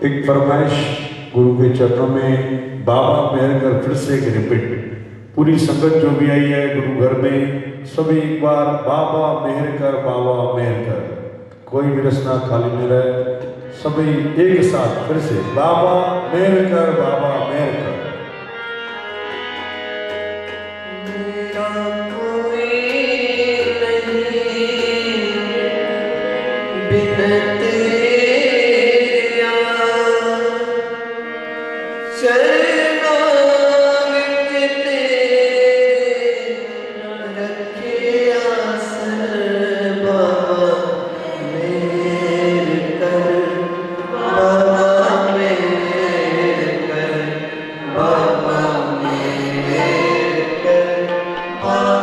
एक फरमाइश गुरु के चरणों में, बाबा मेहर कर फिर से एक रिपीट। पूरी संगत जो भी आई है गुरु घर में, सभी एक बार बाबा मेहर कर, बाबा मेहर कर। कोई भी रचना खाली नहीं रहे, सभी एक साथ फिर से बाबा मेहर कर, बाबा मेहर कर। कोई नहीं बिन तेरा चरणों विच तेरा रखिया सर बाबा मेर कर बाबा मेर कर बाबा मेर कर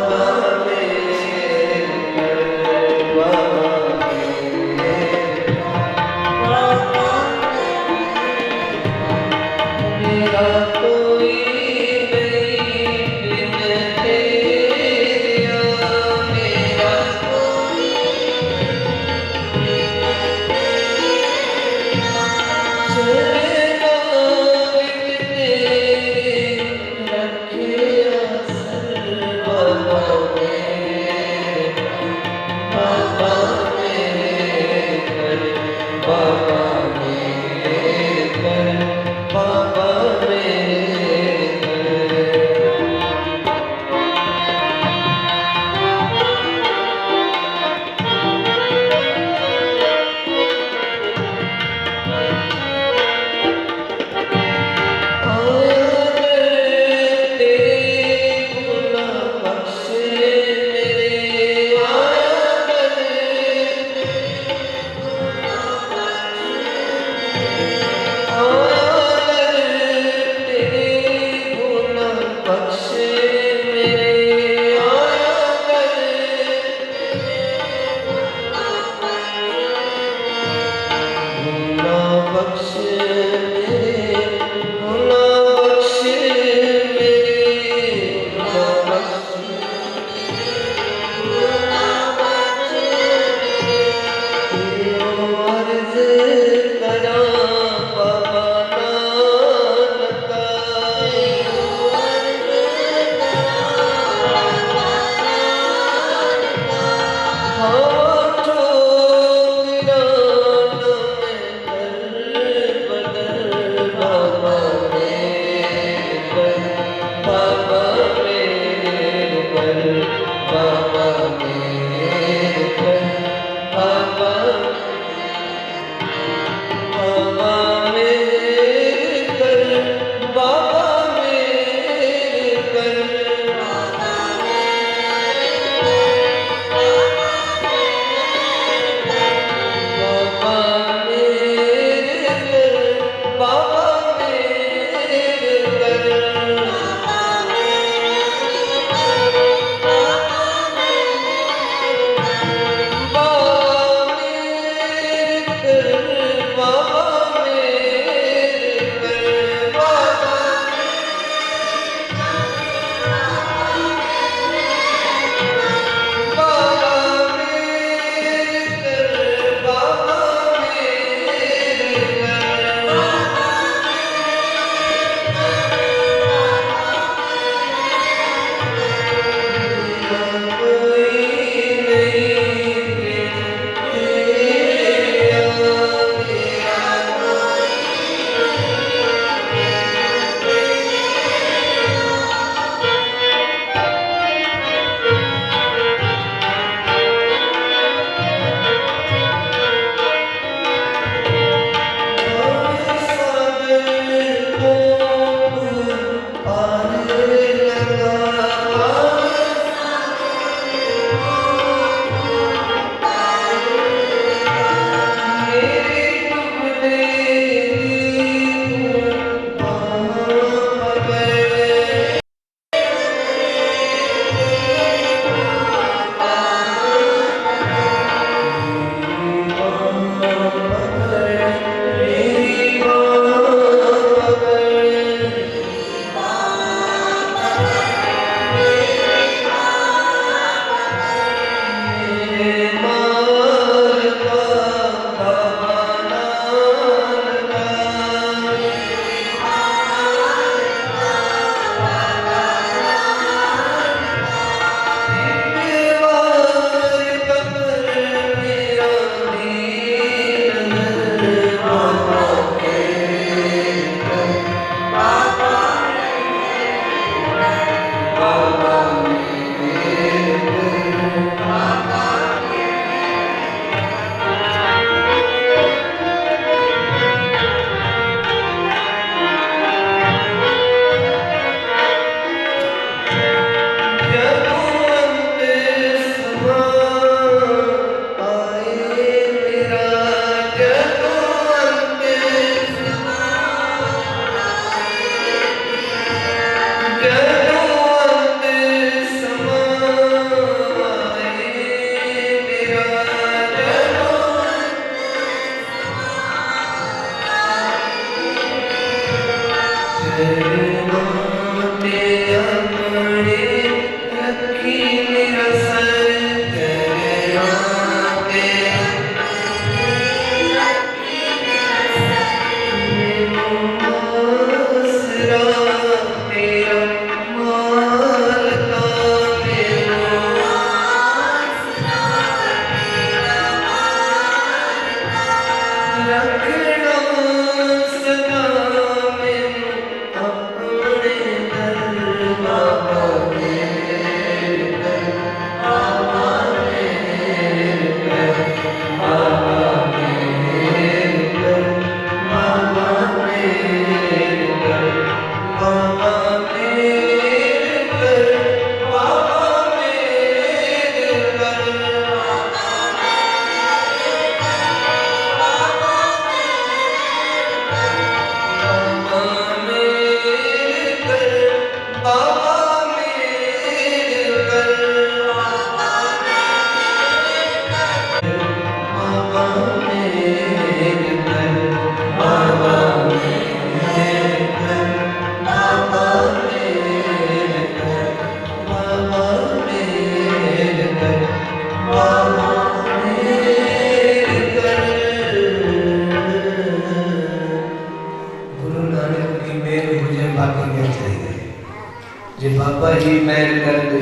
जे बाबा ही मेहर कर दे,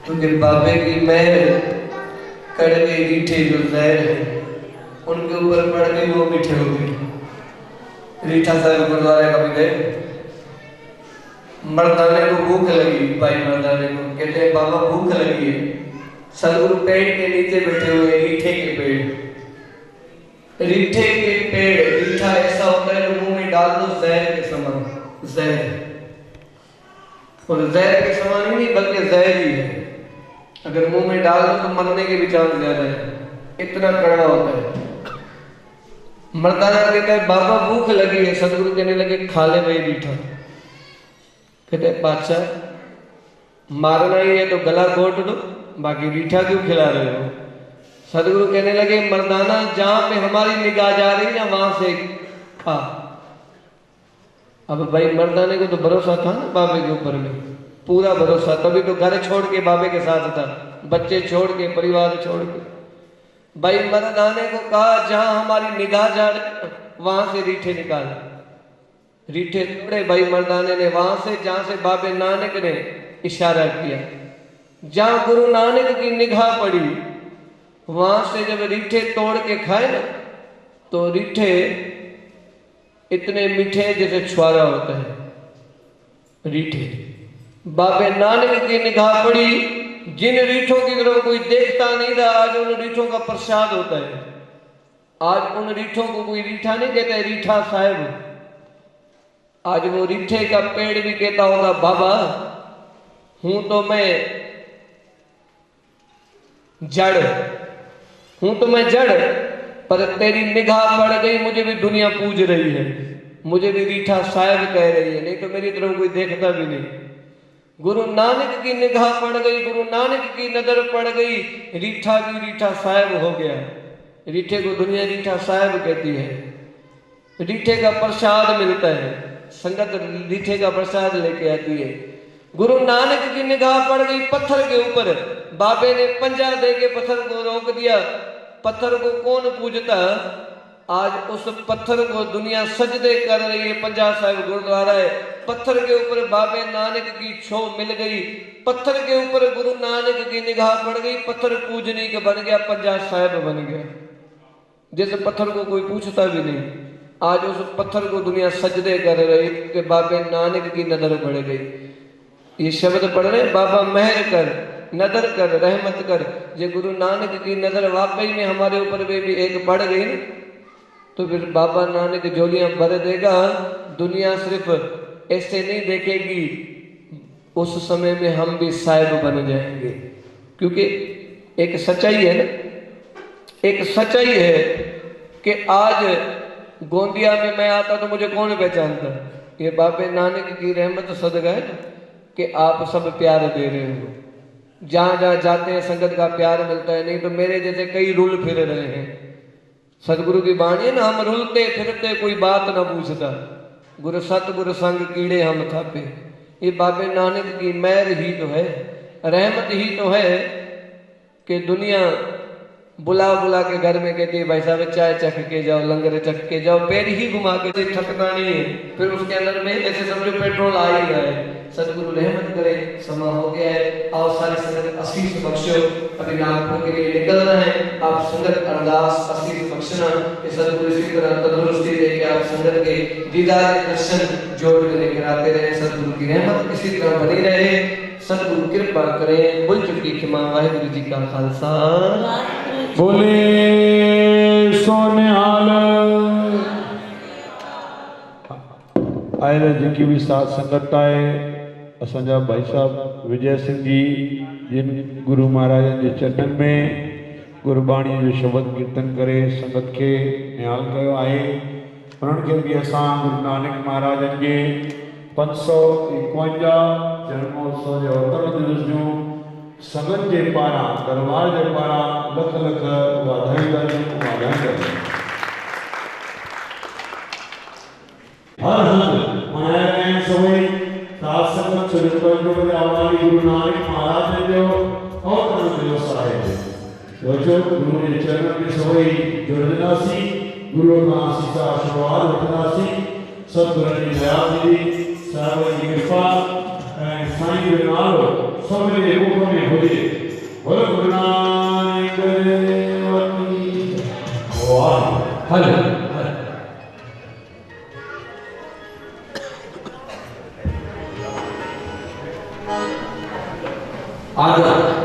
तुझे बाबे की मेहर कड़वे रीठे जो जहर है उनके ऊपर पड़ गई वो मीठे हो गए। रीठा साहब गुरुद्वारे कभी गए, मर्दाने को भूख लगी, भाई मर्दाने को कहते हैं बाबा भूख लगी है। सदगुरु पेड़ के नीचे बैठे हुए, रीठे के पेड़, रीठे के पेड़, रीठा ऐसा होता है जो मुंह में डाल दो जहर के समान, जहर, और जहर के समान ही नहीं बल्कि जहर ही है। अगर मुंह में डाल दो तो मरने के भी चांस ज्यादा है, इतना कड़वा होता है। मर्दाना कहता है बाबा भूख लगी है। सदगुरु कहने लगे खा ले भाई रीठा। कहते बादशाह मारना ही है तो गला घोट दो, बाकी रीठा क्यों खिला रहे हो। सदगुरु कहने लगे मर्दाना जहां पे हमारी निगाह जा रही ना वहां से खा। अब भाई मर्दाने को तो भरोसा था ना बाबे के ऊपर में, पूरा भरोसा, तभी तो घर छोड़ के बाबे के साथ था, बच्चे छोड़ के, परिवार छोड़ के। भाई मर्दाने को कहा जहां हमारी निगाह जा रही वहां से रीठे निकाल। रीठे तोड़े भाई मर्दाने ने वहां से जहां से बाबे नानक ने इशारा किया। जहां गुरु नानक की निगाह पड़ी वहां से जब रीठे तोड़ के खाए ना तो रीठे इतने मीठे जैसे छुआरा होता है। रीठे बाबे नानक की निगाह पड़ी, जिन रीठों की तरफ कोई देखता नहीं था आज उन रीठों का प्रसाद होता है। आज उन रीठों को कोई रीठा नहीं कहता है, रीठा साहब। आज वो रीठे का पेड़ भी कहता होगा बाबा हूं तो मैं जड़, हूं तो मैं जड़, पर तेरी निगाह पड़ गई, मुझे भी दुनिया पूज रही है, मुझे भी रीठा साहब कह रही है, नहीं तो मेरी तरफ कोई देखता भी नहीं। गुरु नानक की निगाह पड़ गई, गुरु नानक की नजर पड़ गई, रीठा भी रीठा साहब हो गया। रीठे को दुनिया रीठा साहब कहती है। रीठे का प्रसाद मिलता है, संगत रीठे का प्रसाद लेके आती है। गुरु नानक की निगाह पड़ गई पत्थर के ऊपर, बाबे ने पंजा दे के पत्थर को रोक दिया। पत्थर को कौन पूजता, आज उस पत्थर को दुनिया सजदे कर रही है। पंजा साहिब गुरुद्वारा है, पत्थर के ऊपर बाबे नानक की छो मिल गई, पत्थर के ऊपर गुरु नानक की निगाह पड़ गई, पत्थर पूजनी का बन गया, पंजा साहिब बन गया। जैसे पत्थर को कोई पूछता भी नहीं, आज उस पत्थर को दुनिया सजदे कर रही कि बाबे नानक की नजर पड़ गई। ये शब्द पढ़ रहे, बाबा मेहर कर, नजर कर, रहमत कर। जे गुरु नानक की नजर वाकई में हमारे ऊपर भी एक पड़ गई ना तो फिर बाबा नानक झोलियां भर देगा। दुनिया सिर्फ ऐसे नहीं देखेगी, उस समय में हम भी साहिब बन जाएंगे। क्योंकि एक सच्चाई है ना, एक सच्चाई है कि आज गोंदिया में मैं आता तो मुझे कौन पहचानता। ये बाबे नानक की रहमत सदका है कि आप सब प्यार दे रहे हो, जहां जहां जाते हैं संगत का प्यार मिलता है। नहीं तो मेरे जैसे कई रुल फिर रहे हैं। सदगुरु की बाणी है ना, हम रुलते फिरते कोई बात ना पूछता, गुरु सतगुरु संग कीड़े हम थापे। ये बाबे नानक की मेहर ही तो है, रहमत ही तो है कि दुनिया बुला बुला के घर में कहती है भाई साहब चाय चख के जाओ, लंगर चख के जाओ, पैर ही घुमा के थकना नहीं है। फिर उसके अंदर में ऐसे समझो पेट्रोल आ ही रहा है। सदगुरु रहमत करे, समा हो गया है। आओ सारी संगत आशीष बख्शो, अभी नागपुर के लिए निकलना है। आप संगत अरदास आशीष बख्शना कि सदगुरु इसी तरह तंदुरुस्ती दे के आप संगत के दीदार के दर्शन जोड़ के लेकर आते रहे। सदगुरु की रहमत इसी तरह बनी रहे, सदगुरु कृपा करें। भूल चुकी क्षमा। वाहिगुरु जी का खालसा, बोले सोनिहाल। आए जिनकी भी साथ संगत आए, असांजा भाई साहब विजय सिंह जी जिन गुरु महाराज के चरणन में गुरबाणी जो शब्द कीर्तन करे संगत के निहाल कयो आहे। उन्हनि खे बि असां गुरु नानक महाराज के 551 जन्मोत्सव जे अवतरण दिवस जूं संगत जे पारां, दरबार जे पारां लख लख वाधाईंदा आहियूं। हर हंधि मनाया रहे हैं सभई साथ संगत सुरत आवाली गुरु नानक महाराज जो अवतरण दिवस आहे। जो गुरु के चरण में सभई जुड़ंदासीं, गुरु का आशीष आशीर्वाद वठंदासीं। सतगुरु जी दया थींदी, साहिब जी कृपा ऐं ਦੇ ਨਾਲ ਸਭ ਦੇ ਰੂਪ में ਹੋਏ बोलो गुरु नानक देव की वाह हरे आगे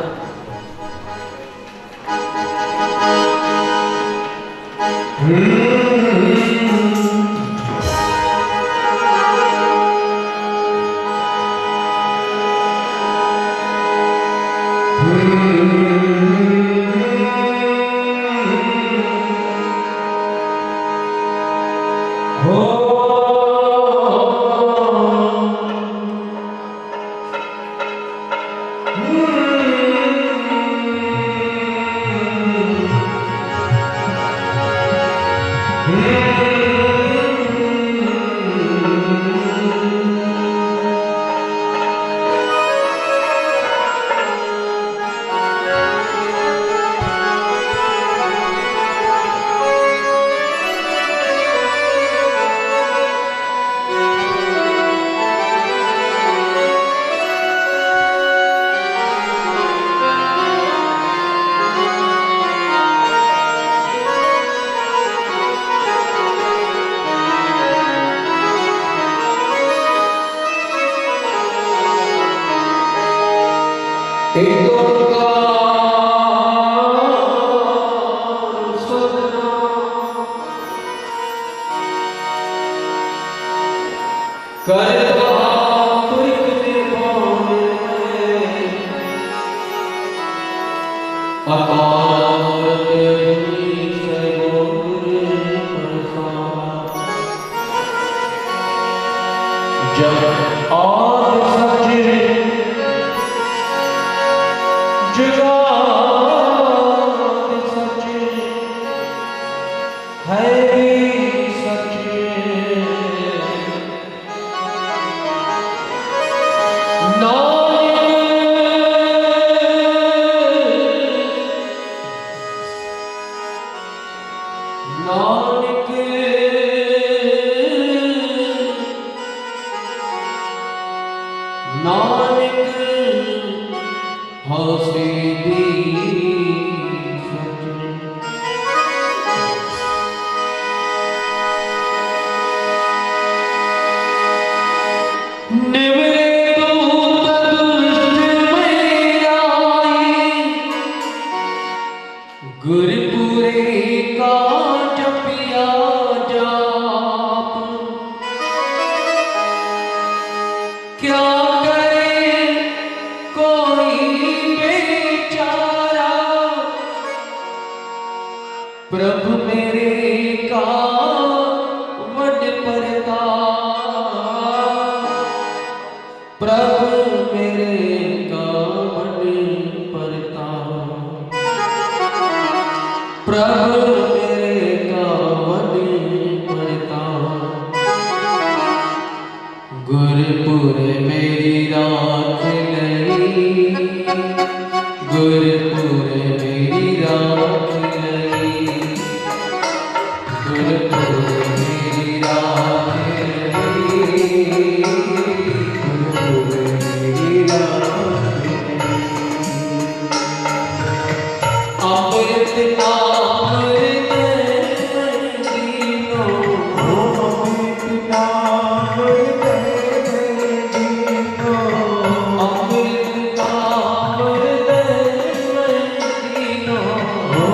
Oh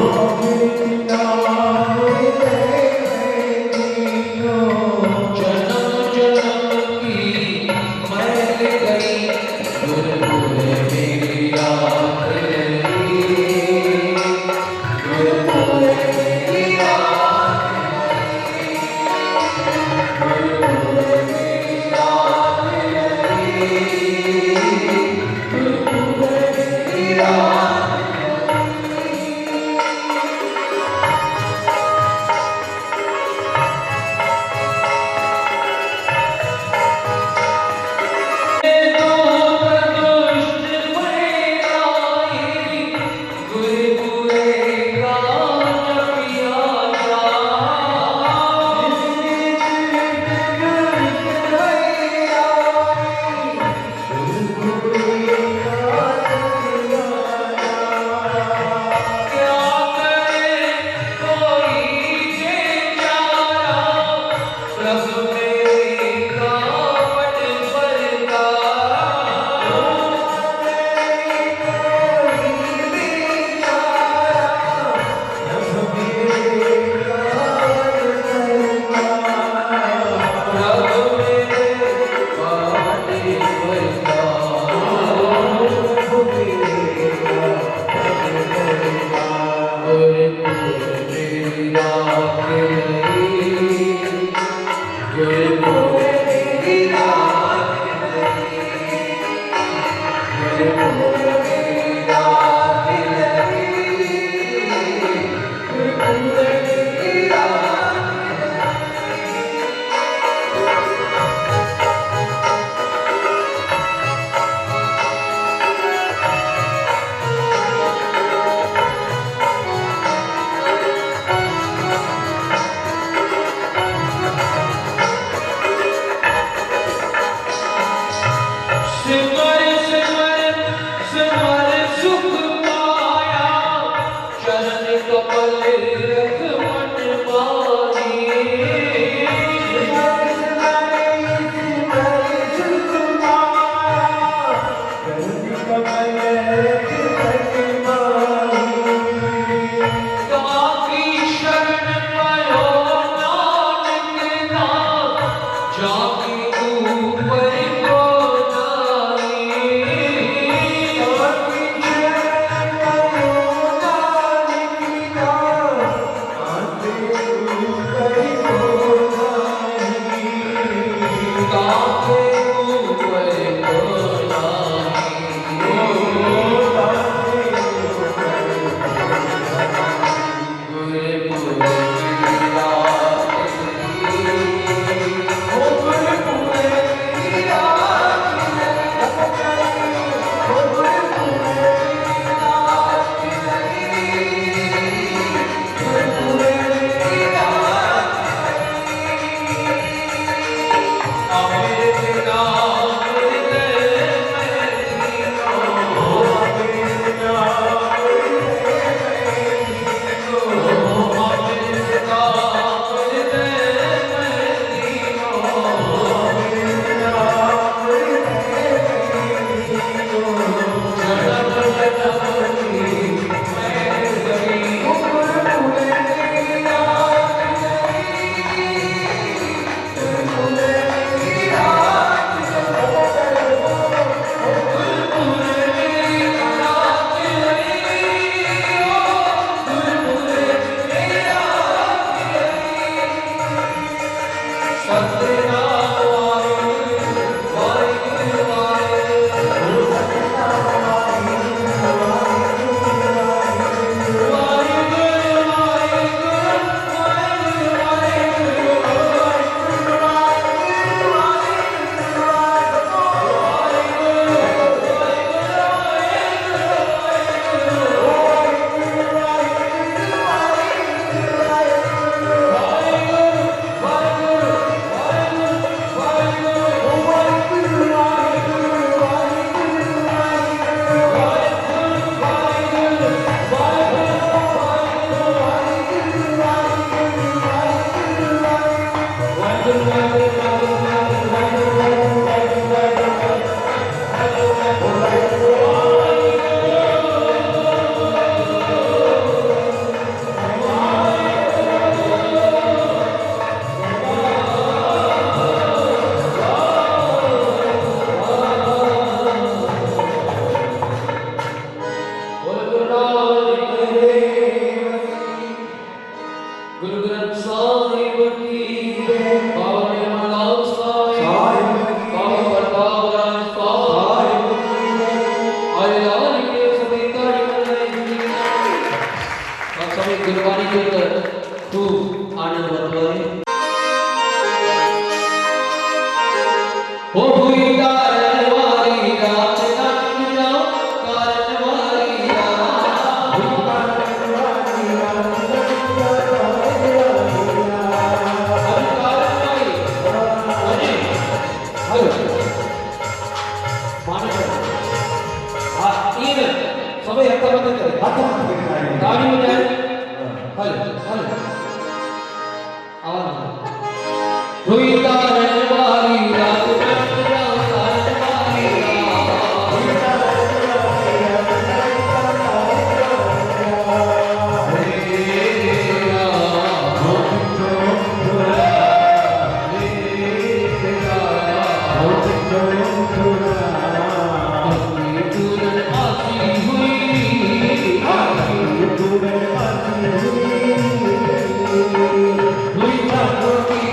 Luita por ti,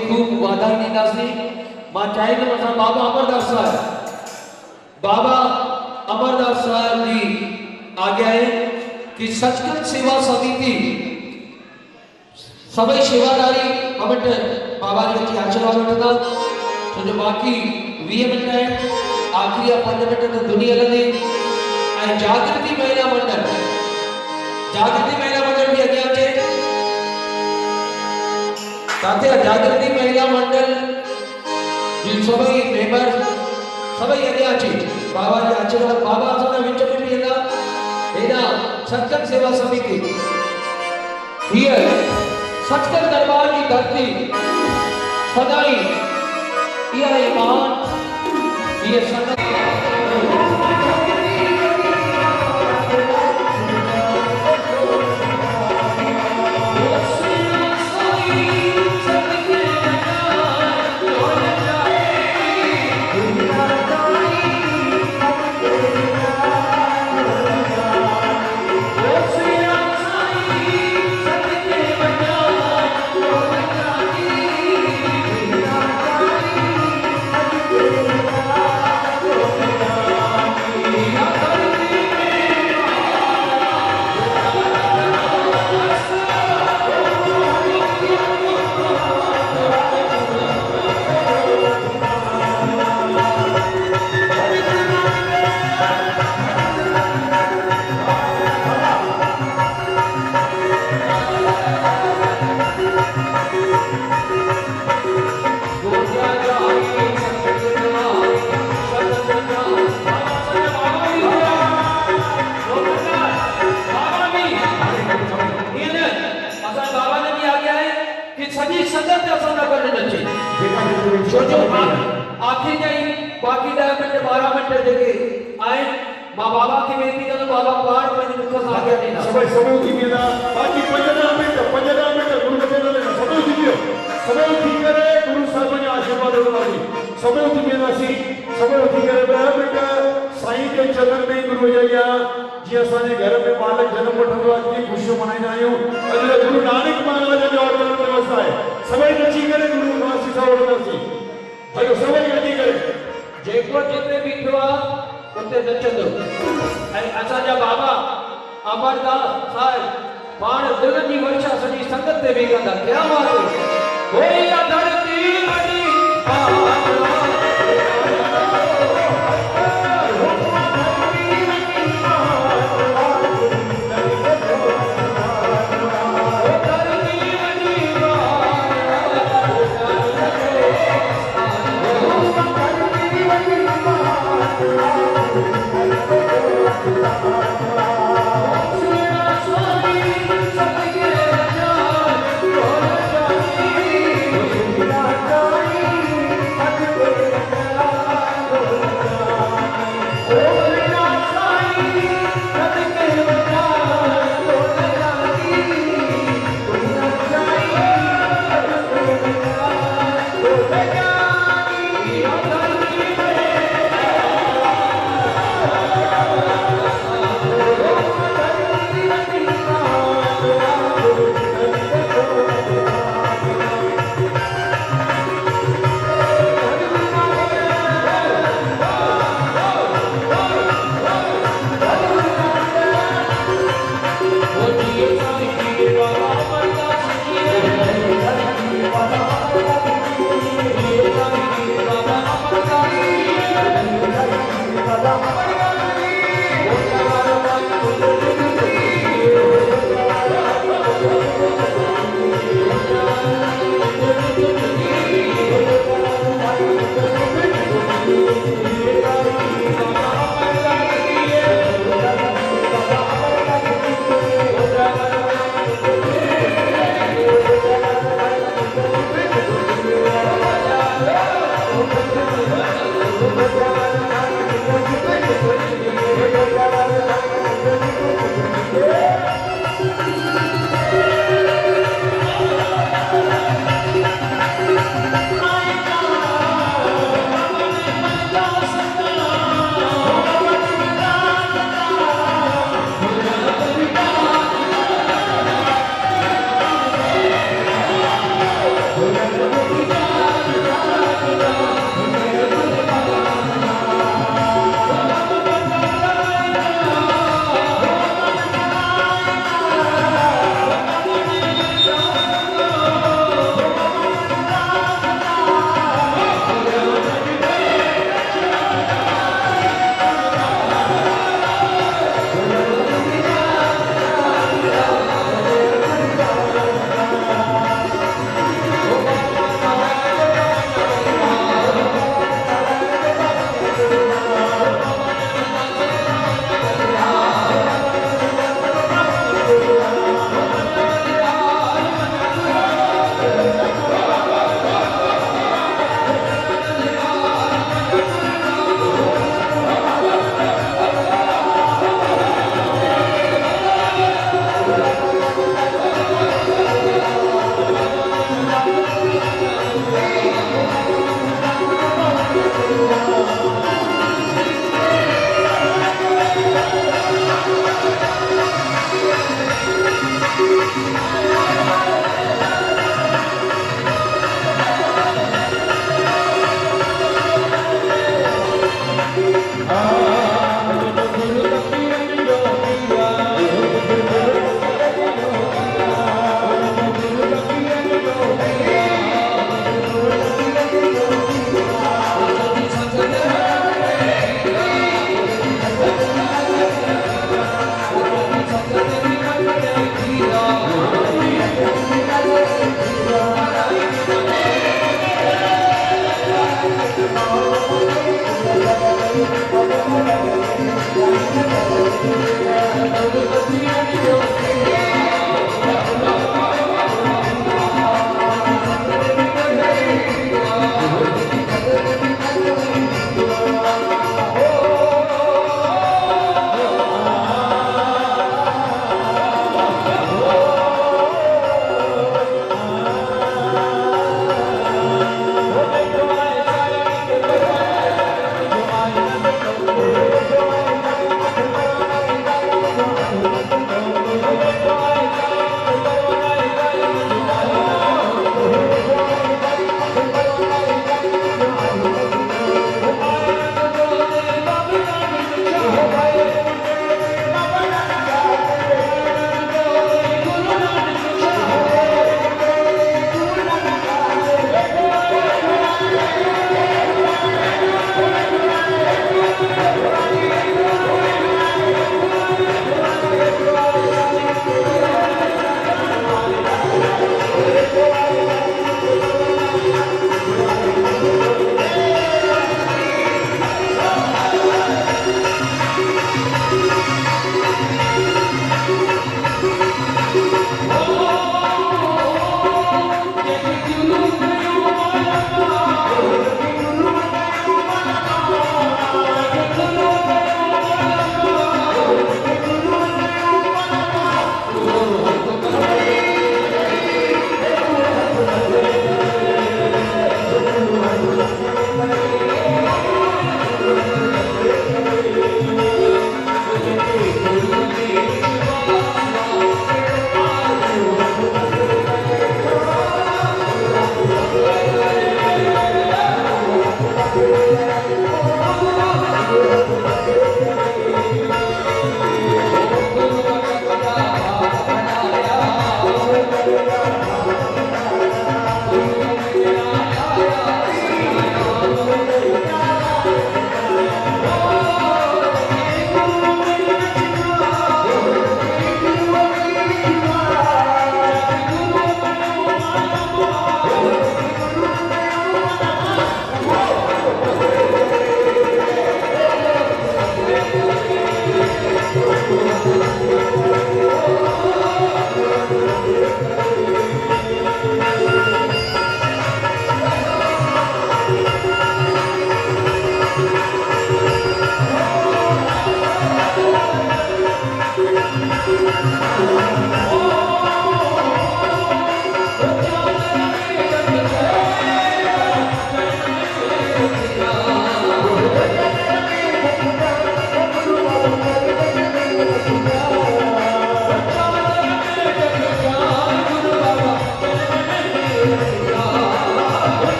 खूब वाधाई ॾींदासीं। मां चाहींदुमि असां बाबा अमरदास साहिब, बाबा अमरदास साहिब जी आज्ञा है कि सचखंड सेवा समिति सभई सेवादारी हम बाबा जी अची आशीर्वाद वठंदा, छो जो बाक़ी 20 मिनट आहिनि, आख़िरी 5 मिनट त दुनिया हलंदी। ऐं जागृति महिला मंडल, जागृति महिला मंडल भी अॻियां अचे। काथे जागृति महिला मंडल जी सभई मेंबर सभई अॻियां अची बाबा जी आशीर्वाद, बाबा असांजा विच में बि हलंदा। हेॾा सचखंड सेवा समिति हीअ सचखंड दरबार की धरती सदाई इहा ई महान ये संगत आखिर जाई बाकी 10 मिनट 12 मिनट जेके आए मां बाबा की बेनती कर बाबा पार पंज मुख से आगे देना समय समय थी वेंदा बाक़ी 15 मिनट गुरु के चरण में समय थी वियो, समय थी करे गुरु साहिब जो आशीर्वाद वठंदासीं। समय थी वेंदासीं, समय थी करे 2 मिनट साईं के चरण में गुरु जा जी असांजे घर में बालक जन्म वठंदो आहे जी खुशियूं मनाईंदा आहियूं। अॼु गुरु नानक महाराज जो अवतरण दिवस आहे, समय अची करे गुरु नासी सां वठंदासीं। हलो समय अची करे जेको जिते भी थियो उते नचंदो। ऐं असांजा बाबा अमरदास साहिब पाण दिलनि जी वर्षा सॼी संगत ते बि कंदा। क्या बात है, कोई धरती वॾी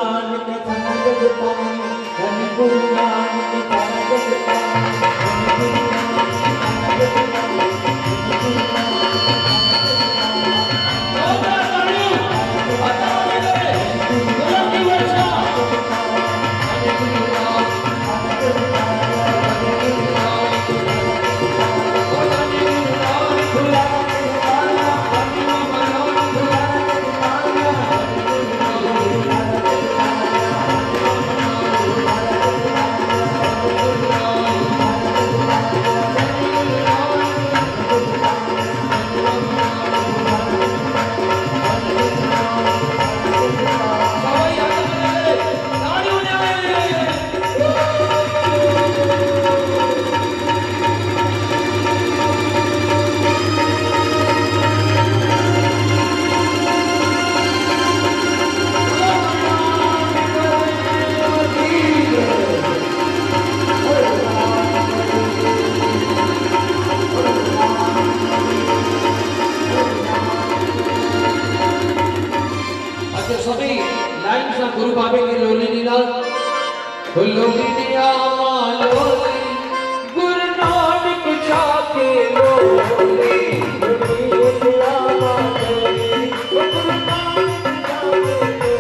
नानक धन जग पाए धन गुरु नानक धन जग पाए धन गुरु नानक धन जग पाए धन गुरु गुरु बाबे की लोली लीला लोली दिया लोली गुरु नानक जाके लोली लोली दिया लोली गुरु नानक जाके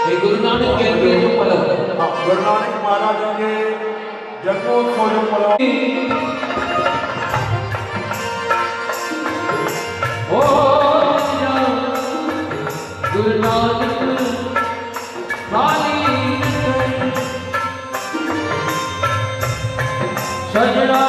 ये गुरु नानक जयंती जो पलव गुरु नानक महाराज के जन्मोत्सव जो पलव ओ गुरु नानक सजना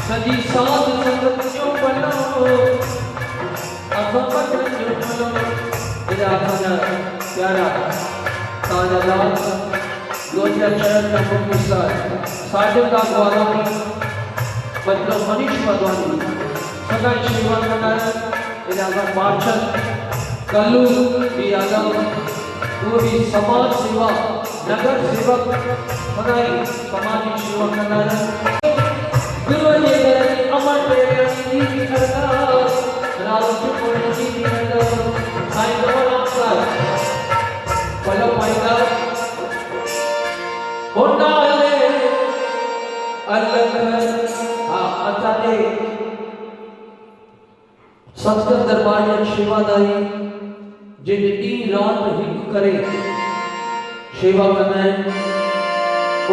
सजी साध संगत जो बनो अखपट जो बनो तेरा खाना प्यारा ताजा दास गोतिया चरण का मुक्तिसा साधु का ग्वालानी मतलब मनीष भगवानी सदा सेवा करना तेरा का पार्षद कल्लू भी यादव वो भी समाज सेवा नगर सेवक सदाई समाज सेवा करना गुरु जी अमर तेरे की अरदास राज चुपड़ जी की अरदास साईं गौरव सर पलो पाइदा होनाले अलग अचाते सत्संग दरबार में सेवादारी जिन दिन रात हिक करे सेवा करना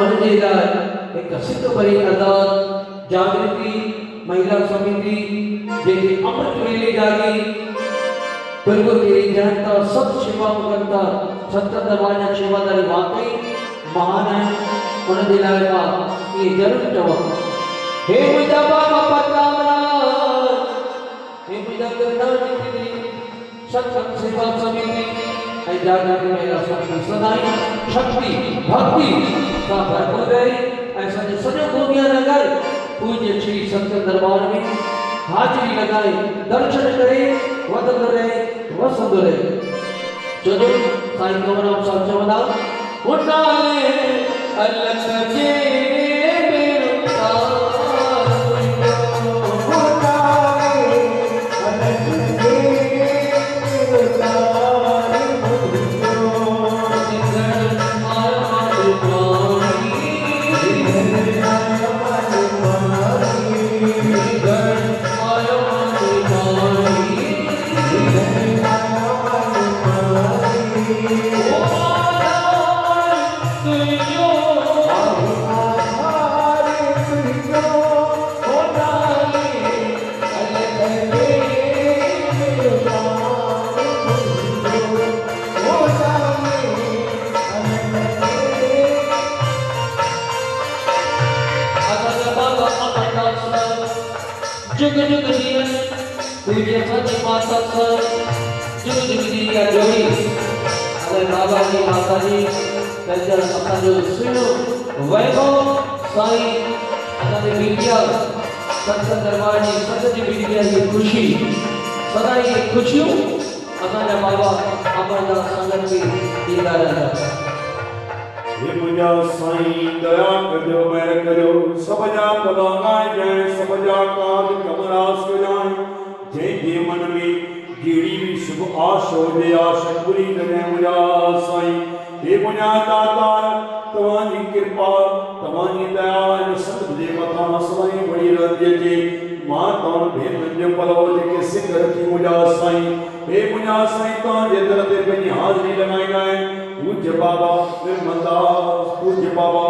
उनके लाइ एक सिद्ध भरी अरदास जागृति महिला समिति जेके अमृत वेले जागी बिल्कुल तेरी जनता सब सेवाओं करता सत्य दरबार सेवादारी वाकई महान है उन दिलाए का ये जरूर चवा हे मुझा बाबा पतामरा हे मुझा करना सत्संग सेवा समिति ऐ जागृति महिला समिति सदाई शक्ति भक्ति का भरपूर रहे ऐसा जो सजो गोगिया नगर पूज्य श्री सत्य दरबार में हाजिरी लगाए दर्शन करे वदन रहे वसंत रहे चलो साईं गौरव साहब चवदा उन्नाले अलख जे बेरुता उन्नाले अलख जे बेरुता जुग जुग जियन पूज्य सच माता सर जुग जुग जिया जोड़ी अरे बाबा जी माता जी कल्चर अपना जो सुनो वैभव साईं अरे विद्या सत्संग दरबार जी सत्य विद्या की खुशी सदा ये खुशियों असांजा बाबा अमरदास संगत की दीदार हे मुझा साईं दया कजो मेहर कजो सब जा भला गाए जाए सब जा काज कमरास जाए जय जे मन में जीड़ी भी शुभ आश हो जे आश पूरी करे मुझा साईं हे मुझा दातार तवानी कृपा तवानी दया इन सब जे मथा सदाई बड़ी रंजे जे मां तौन भेन जो पलो जे सिंह रखी मुझा साईं हे मुझा साईं तो जे दर ते पंहिंजी हाज़री लगाई गाए पूज्य बाबा निर्मलदास पूज्य बाबा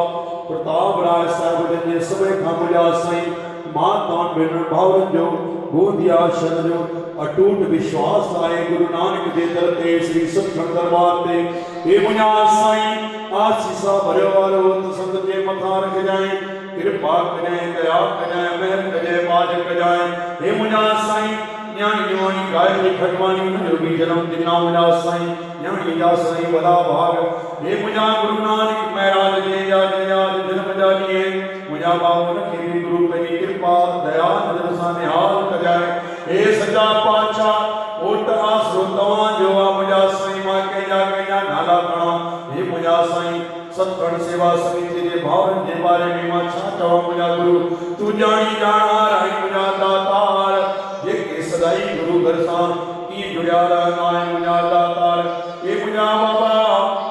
प्रताप राय साहिब जे सभई खां मुझा साईं मां तौन भेन भाउरनि जो गोदिया शरण जो अटूट विश्वास आहे गुरु नानक जे दर ते श्री सतखंड दरबार ते हे मुझा साईं आसीसा भरियो वारो संत जे मथां रख जाए कृपा कजाए दया कजाए मेहर कजाए बाज कजाए हे मुझा साईं ज्ञान जवानी गायत्री खटवानी जो भी जन्म दिना मुझा साईं ज्ञानी जा साईं भला भाग हे मुझा गुरु नानक महाराज जे जा जन्म जानिए मुझा बाबू रखे गुरु पे कृपा दया नजर सा निहाल कजाए हे सजा पातशाह ओट आसरो तवां जो आ मुझा साईं मां के जा नाला कणा हे मुझा साईं सतखंड सेवा समिति जे भावरनि जे बारे में मां छा चवां मुझा गुरु तू जानी जाना राई मुझा दातार जेके सदाई गुरु घर सां की जुड़िया रहना है मुझा दातार हे मुझा बाबा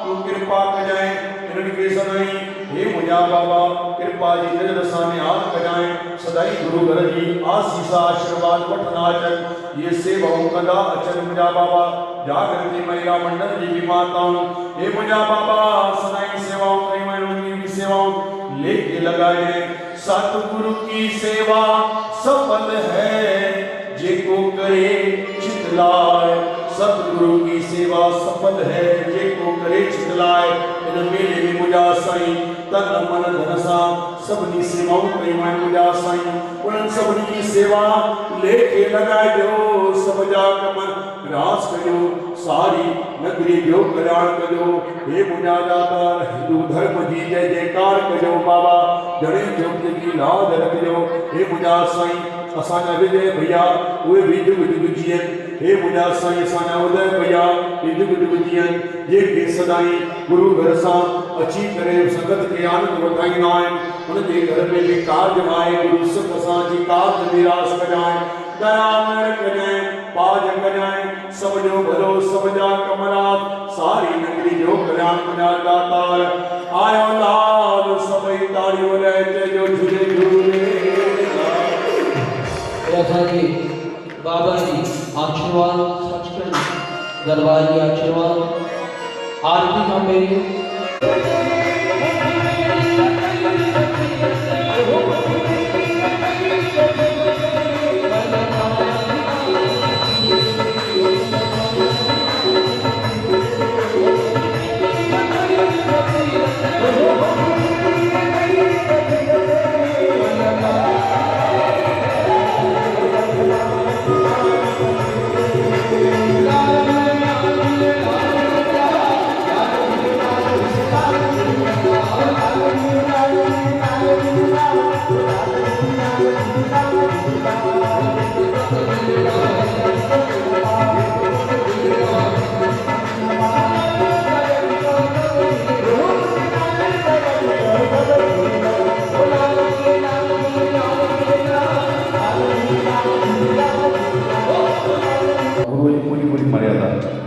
तू कृपा कजाए इन्हनि के सदाई हे मुझा बाबा कृपा जी नजर सां निहाल कजाए सदाई गुरु घर जी आसीस आशीर्वाद वठंदा अचनि ये सेवाऊं कंदा अचनि मुझा बाबा जागृति महिला मंडल जी की माताऊं हे मुझा बाबा सदाई सेवाऊं कयूं आहिनि उन्हनि जी सेवाऊं लेके लगाए सतगुरु की सेवा सफल है जेको करे चितलाए सतगुरु की सेवा सफल है जेको करे चितलाए इन मेले में मुझा साईं तन मन धन सां सभिनी सेवाऊं कयूं आहिनि मुझा साईं उन्हनि सभिनी जी सेवा लेखे लॻाइजो सभ जा कम रास कजो सारी नगरी जो कल्याण कजो हे मुझा दातार हिंदू धर्म जी जय जयकार कजो बाबा जड़े जोत की लाज रखजो हे मुझा साईं असांजा विजय भैया उहे भी जुग जुग जियनि हे मुझा साईं असांजा उदय भैया भी जुग जुग जियनि जेके सदाई गुरु घर सां अची करे संगत खे आनंद वठाईंदा आहिनि उनजे घर में भी कार्य आहे गुरु सुख सां जी कार्य विरास कजाए दया मेहर कजाए पाज कजाए सब जो भलो सब जा कमरात सारी नगरी जो कल्याण मुझा दातार आयो लाल सभई ताड़ियों ले जो झूले झूले असांजी बाबा जी आशीर्वाद सचखंड दरबार जी आशीर्वाद आरती खां पहिरीं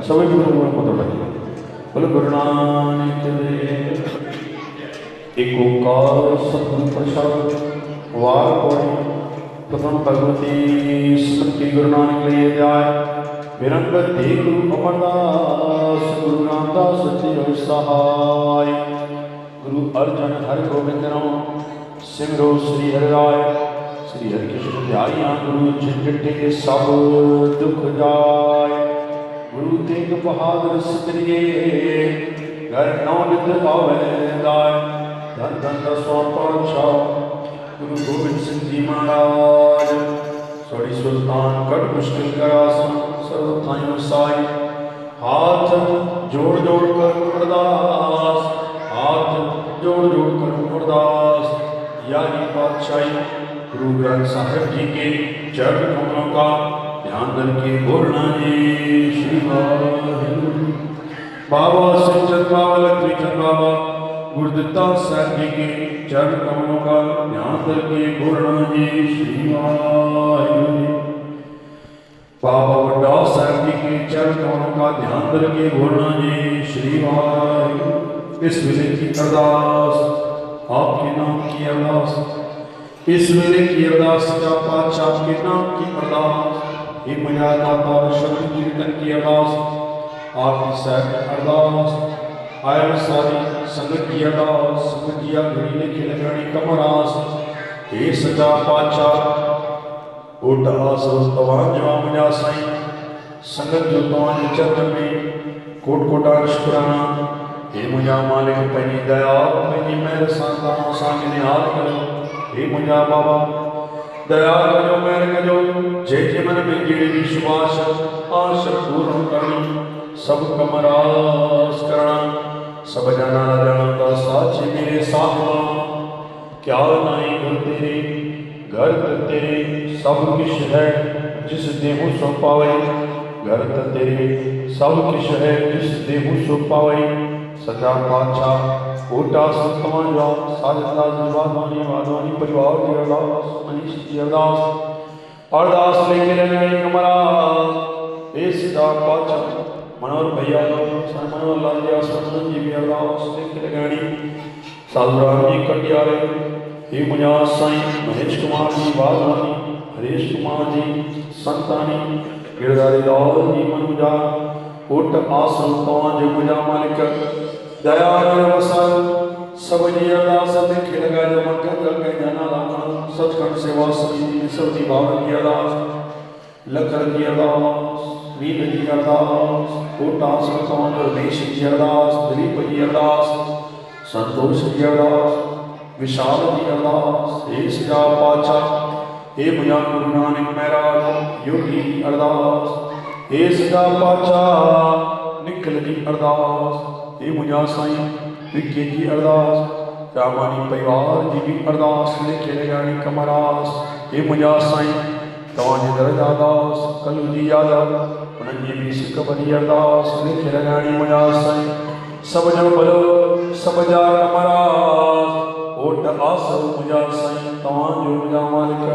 सभी गुरु बोलो गुरु नानक देव एक ओंकार सतगुरु प्रसाद वार पौड़ी प्रथम भगवती स्मृति गुरु नानक लिए जाए विरंगत गुरु अमरदास गुरु रामदास सच्चे सहाय गुरु अर्जन हर गोविंद राम सिमरो श्री हरि राय श्री हरि कृष्ण ध्याया गुरु झंझटे सब दुख जाय गुरु तेग बहादुर सतरिये घर नौ नित आवेदाय धन धन दसवां पातशाह गुरु गोविंद सिंह जी महाराज सोड़ी सुल्तान कट मुश्किल करासन सर्वथाई साई हाथ जोड़ जोड़ कर अरदास हाथ जोड़ जोड़ कर अरदास यानी पातशाही गुरु ग्रंथ साहिब जी के चरण कमलों का ध्यान करके बोलना है श्री वाहिगुरु बाबा सच्चन बाबा लक्ष्मीचंद बाबा गुरुदत्ता साहब जी के चरण कमलों का ध्यान करके बोलना जी श्री वाहिगुरू जी। बाबा वड्डा साहब जी के चरण कमलों का ध्यान करके बोलना जी श्री वाहिगुरू। इस वेले की अरदास आपके नाम की अरदास, इस वेले की अरदास का पातशाह के नाम की अरदास, हे मर्यादा पार शब्द कीर्तन की अरदास, आपकी साहब अरदास आया सारी संगत की अरदास, संगत किया घड़ी लिखे लगानी कमरास, हे सजा पातशाह उठ आसरो तवान जवाब मजा साई संगत जो तवान चरण में कोट कोटा शुक्राना। हे मुझा मालिक पंहिंजी दया पंहिंजी मेहर सां तव्हां असांखे निहाल कयो। हे मुझा बाबा दया कजो मेहर कजो, जंहिंजे मन में जहिड़ी बि शुभाश आश पूर्ण करणी, सब कम रास करणा, सब जाना जानता साचे मेरे साहिबा, क्या नाई घर तेरे घर तेरे सब किश है जिस देहु सो पावे, घर तेरे सब किश है जिस देहु सो पावे। सजा पातशाह कोटा सतवा जो साजदास वाधवानी वाधवानी परिवार की अरदास, मनीष की अरदास, अरदास लेके लगाई कमरास। ए सजा पातशाह मनोहर भैया सन मनोहर लाल जी आसन जी भी अरदास लेके लगानी। साधुराम जी कटियारे, हे मुझा साईं महेश कुमार जी वाधवानी, हरेश कुमार जी संतानी, गिरधारी लाल जी मनुजा कोट आसन तवां जो मुझा मालिक दया वसल सब जी अरदास लिखे लगा जो मक्कन का जाना लाखन सचखंड सेवा समिति में सब जी भावन की अरदास, लखर की अरदास, वीर की अरदास, कोटा संतवान रमेश की अरदास, दिलीप की अरदास, संतोष की अरदास, विशाल की अरदास, हे सजा पातशाह, हे मुझा गुरु नानक महाराज योगी की अरदास, हे सजा पातशाह निखिल की अरदास, हे मुझा साईं विक्की की अरदास, रामानी परिवार जी की अरदास लेके लगानी कमरास। हे मुझा साईं तवांजे दरजा दास कलू जी यादव उन्हनि जी भी सिक बड़ी अरदास लेके लगानी मुझा साईं। सब जो भलो सब जा कमरास ओट आसो मुझा साईं तवांजो मुझा मालिक,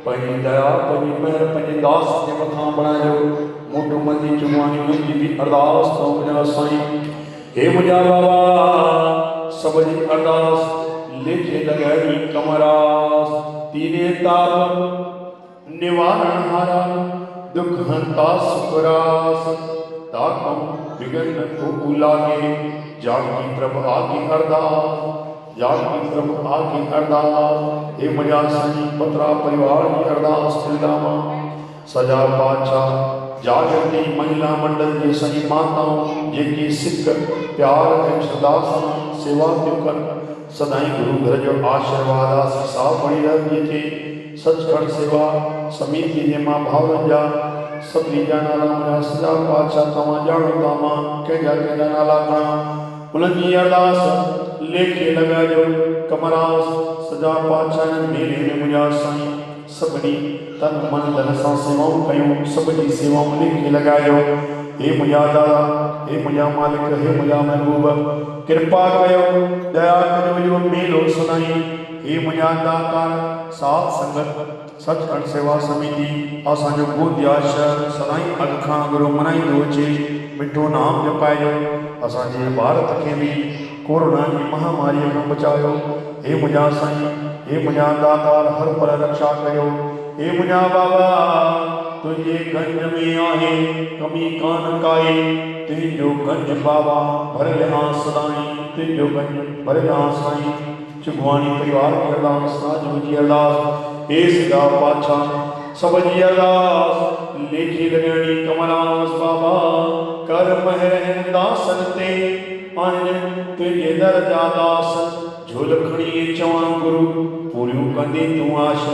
पंहिंजी दया पंहिंजी मेहर पंहिंजे दास जे मथां बणायो। मोटो मंदी चुमानी उनकी भी अरदास तो मुझा साईं। हे मुझा बाबा सब जी अरदास लेके लगानी कमरास। तीरे ताप निवारण हारा दुख हंता सुखरास, ताकम विघ्न को लागे जागी प्रभु आगे अरदास, जागी प्रभु आगे अरदास। हे मुझा साईं पत्रा परिवार की अरदास दिलदामा, सजा पातशाह जागृति महिला मंडल जी सही माताओं जेकी सिख प्यार ऐं श्रद्धा सां सेवा थियूं कनि, सदाई गुरु घर जो आशीर्वाद आसीं सा बणी रहंदी थे। सचखंड सेवा समिति जे मां भावरनि जा सभिनी जा नाला मुंहिंजा सजा पातशाह तव्हां ॼाणो था, मां कंहिंजा कंहिंजा नाला खणा। उन्हनि जी अरदास लेखे लॻाइजो कमरास। सजा पातशाह मेले में मुंहिंजा साईं सभिनी तन मन धन सां सेवाऊं कयूं, सभिनी सेवाऊं लेखे लॻायो। हे मुंहिंजा दादा, हे मुंहिंजा मालिक, हे मुंहिंजा महबूब कृपा कयो दया कजो जो मेलो सदाई। हे मुंहिंजा दातार साथ संगत सचखंड सेवा समिति असांजो गोंदिया शहर सदाई अॻ खां गुरु मनाईंदो अचे, मिठो नाम जपाइजो, असांजे भारत खे बि कोरोना जी महामारीअ खां बचायो। हे मुंहिंजा साईं, हे मुंहिंजा दातार हर पल रक्षा कयो। हे मुंहिंजा बाबा तुंहिंजे गंज में आहे कमी कान काई, तुंहिंजो गंज बाबा भरियल आहे सदाई, तुंहिंजो गंज भरियल आहे साईं। चुगवाणी परिवार की अरदास, राजू जी अरदास, हे सदा पातशाह सब जी अरदास लेखी लगानी कमरास। बाबा कर महर दासन ते आन तुझे दरजा दास, झोल खणी चवां गुरु पूरियूं कंदे तूं आश,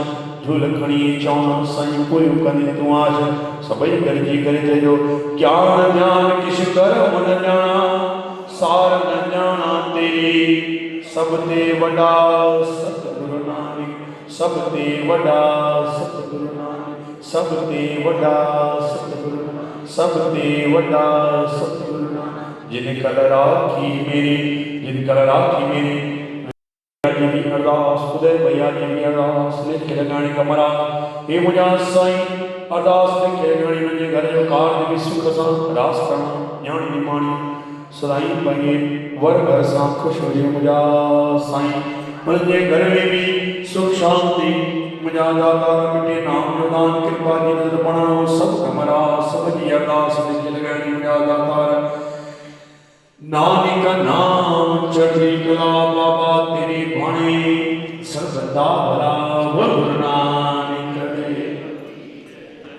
झोल खणी चवां साईं पूरियूं कंदे तूं आश। सभई गॾिजी करे चइजो ज्ञान ध्यान किश कर मन ॼाणा, सार न ॼाणा तेरी सब ते वॾा सतगुरु नानक, सब ते वॾा सतगुरु नानक, सब ते वॾा सतगुरु, सब ते वॾा सतगुरु नानक। जिन कल राखी मेरी जिन कल राखी मेरी जी की अरदास उदय भैया जी की अरदास लिखे लगाने कमरा हे मुझा साईं अरदास लिखे लगाने मुझे घर जो कार्य भी सुख सा रास करना ज्ञान निमाणी सदाई पाइए वर घर सा खुश हो जाए मुझा साईं मुझे घर में भी सुख शांति मुझा दाता मिटे नाम जो दान कृपा जी नजर बनाओ सब कमरा सब जी अरदास लिखे लगाने मुझा दाता नानक नाम चढ़ी कला बाबा तेरी बाणी सर्वदा भला गुरु नानक दे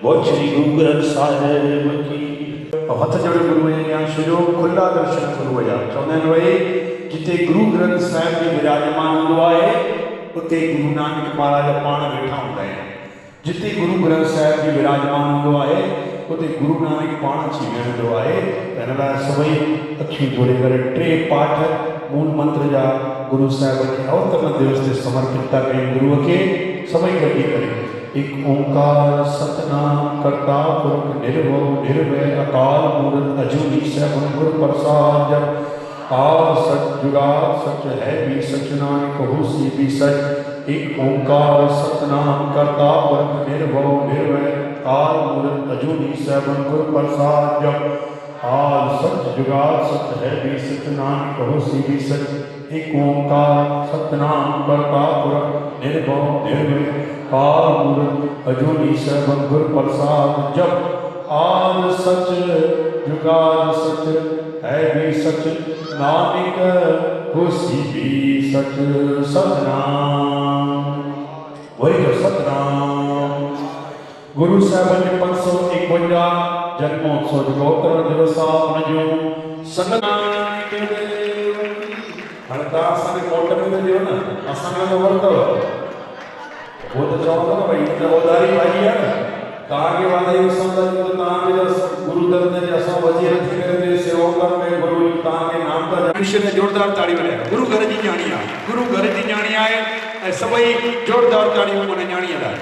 वो श्री गुरु ग्रंथ साहिब की हथ जोड़े गुरु या शुरू खुला दर्शन गुरु जा चवंदा आहिनि भई जिते गुरु ग्रंथ साहिब जी विराजमान हूंदो आहे उते गुरु नानक महाराज पाण वेठा हूंदा आहिनि जिते गुरु ग्रंथ साहिब जी विराजमान हूंदो आहे उते गुरु नानक पाण अची वेहंदो आहे हिन लाइ सभई अखियूं खोले करे टे पाठ मूल मंत्र जा गुरु साहिब जे अवतरण दिवस ते समर्पित था कयूं गुरुअ खे सभई गॾिजी करे एक ओंकार सतनाम करता पुरख निर्भव निर्भय अकाल मूर्त अजूनी सैभन गुर प्रसाद जप आद सच जुगाद सच है भी सच नानक होसी भी सच एक ओंकार सतनाम करता पुरख निर्भव निर्भय काल मूर्त अजूनी सैभन गुर प्रसाद जप आद सच जुगाद सच है भी सच नानक होसी भी सच एक ओंकार सतनाम करता पुरख निर्भव निर्भय काल मूर्त अजूनी सैभन गुर प्रसाद जप आद सच जुगाद सच है भी सच नानक होसी भी सच सतनाम वही जो सतनाम गुरु साहिब जे 551 जन्मोत्सव जो अवतरण दिवस आहे उन जो संगत हाणे तव्हां असांखे कोट में त ॾियो न असांखे त वरितव उहो त चवंदो न भई त ओधारी भाई आहे न तव्हांखे वाधायूं सम्झो त तव्हांखे गुरु दर ते असां वज़ीर थी करे सेवकर में गुरु तव्हांखे नाम त मनुष्य ने जोरदार ताड़ी वॼायो गुरु घर जी ॼाणी आहे गुरु घर जी ॼाणी आहे ऐं सभई जोरदार ताड़ियूं उन ॼाणीअ लाइ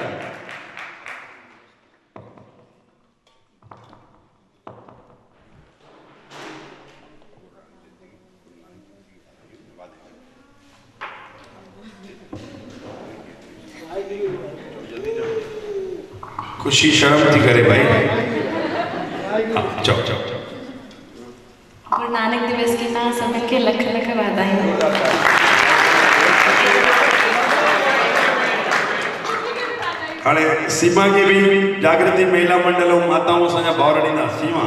खुशी शर्म थी करे भाई चलो चलो गुरु नानक दिवस की तव्हां सभिनि खे लख लख वाधायूं हाणे सीमा खे भी जागृति महिला मंडल ऐं माताऊं असांजा भाउर ॾींदा सीमा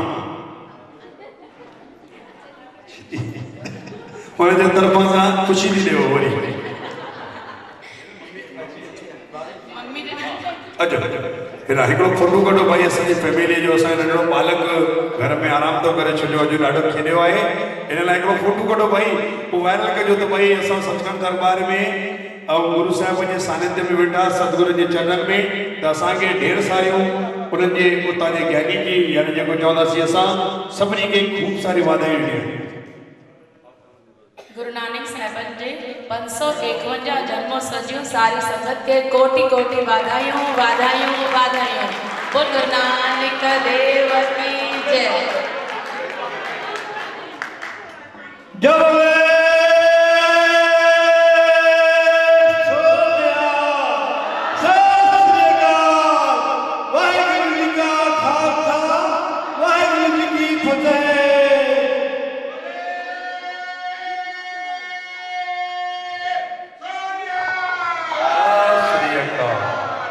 हुनजे तरफ़ां सां ख़ुशी थी ॾियो वरी अचो फिर हिकिड़ो फोटो कढो भाई असांजी फैमिली जो असांजो नंढड़ो बालक घर में आराम थो करे छॾियो अॼु ॾाढो खेॾियो आहे हिन लाइ हिकिड़ो फोटो कढो भाई पोइ वायरल कजो त भाई असां सचखंड दरबार में ऐं गुरु साहिब जे सानिध्य में वेठा सतगुरु जे चरणनि में त असांखे ढेर सारियूं उन्हनि जे उतां जे ज्ञानी जी यानी जेको चवंदासीं असां सभिनी खे ख़ूब सारी वाधायूं ॾियूं गुरु नानक साहिबन जे 551 जन्मोत्सव जूं सारी संगत के कोटि कोटि वाधायूं वाधायूं वाधायूं बोल गुरु नानक देव की जय जय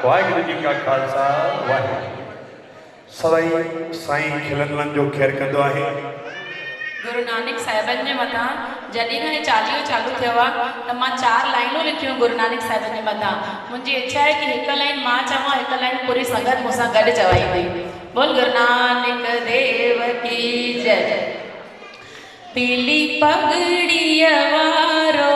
वाहिगुरु जी का खालसा वाहिगुरु सदाई साईं खिलंदड़नि जो ख़ैरु कंदो आहे गुरु नानक साहिबन जे मथां जॾहिं खां चालीहो चालू थियो आहे त मां 4 लाइनूं लिखियूं गुरु नानक साहिबन जे मथां मुंहिंजी इच्छा आहे कि हिकु लाइन मां चवां हिकु लाइन पूरी संगत मूंसां गॾु चवाईंदी बोल गुरु नानक देव की जय पीली पगड़ीअ वारो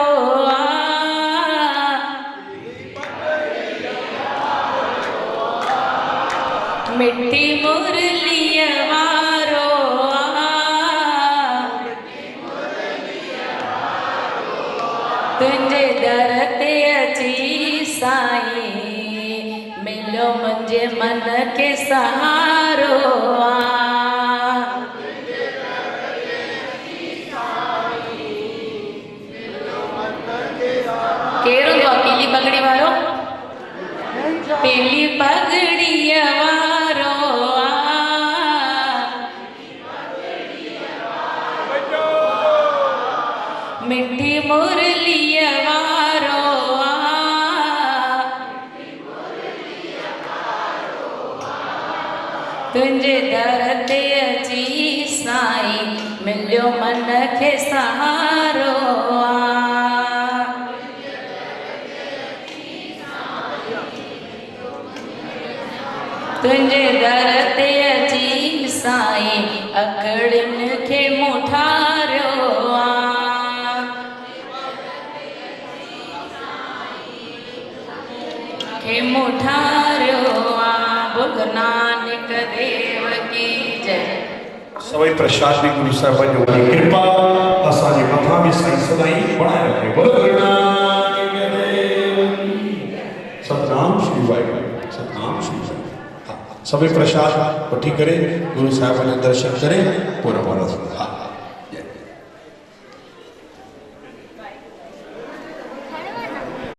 मिट्टी मुरलीअ वारो तुंहिंजे दर ते अची साईं मिलियो मुंहिंजे मन खे सहारो मिठी मुरलीअ वारो आ तुंहिंजे दर ते अची साईं मिलियो मन खे सहारो आ तुंहिंजे दर ते अची साईं अखड़ियुनि खे मूं ठारियो आ खे मूं ठारियो आ बोल गुरु नानक देव की जय। सभई प्रसाद भी गुरु साहिब जो वॾी कृपा असांजे मथां बि साईं सदाईं बणाए रखे। बोल गुरु नानक देव की सतनाम श्री वाहिगुरु सतनाम श्री वाहिगुरु। सभी प्रसाद वठी करे गुरु साहिब ने दर्शन करे पूरा वारा।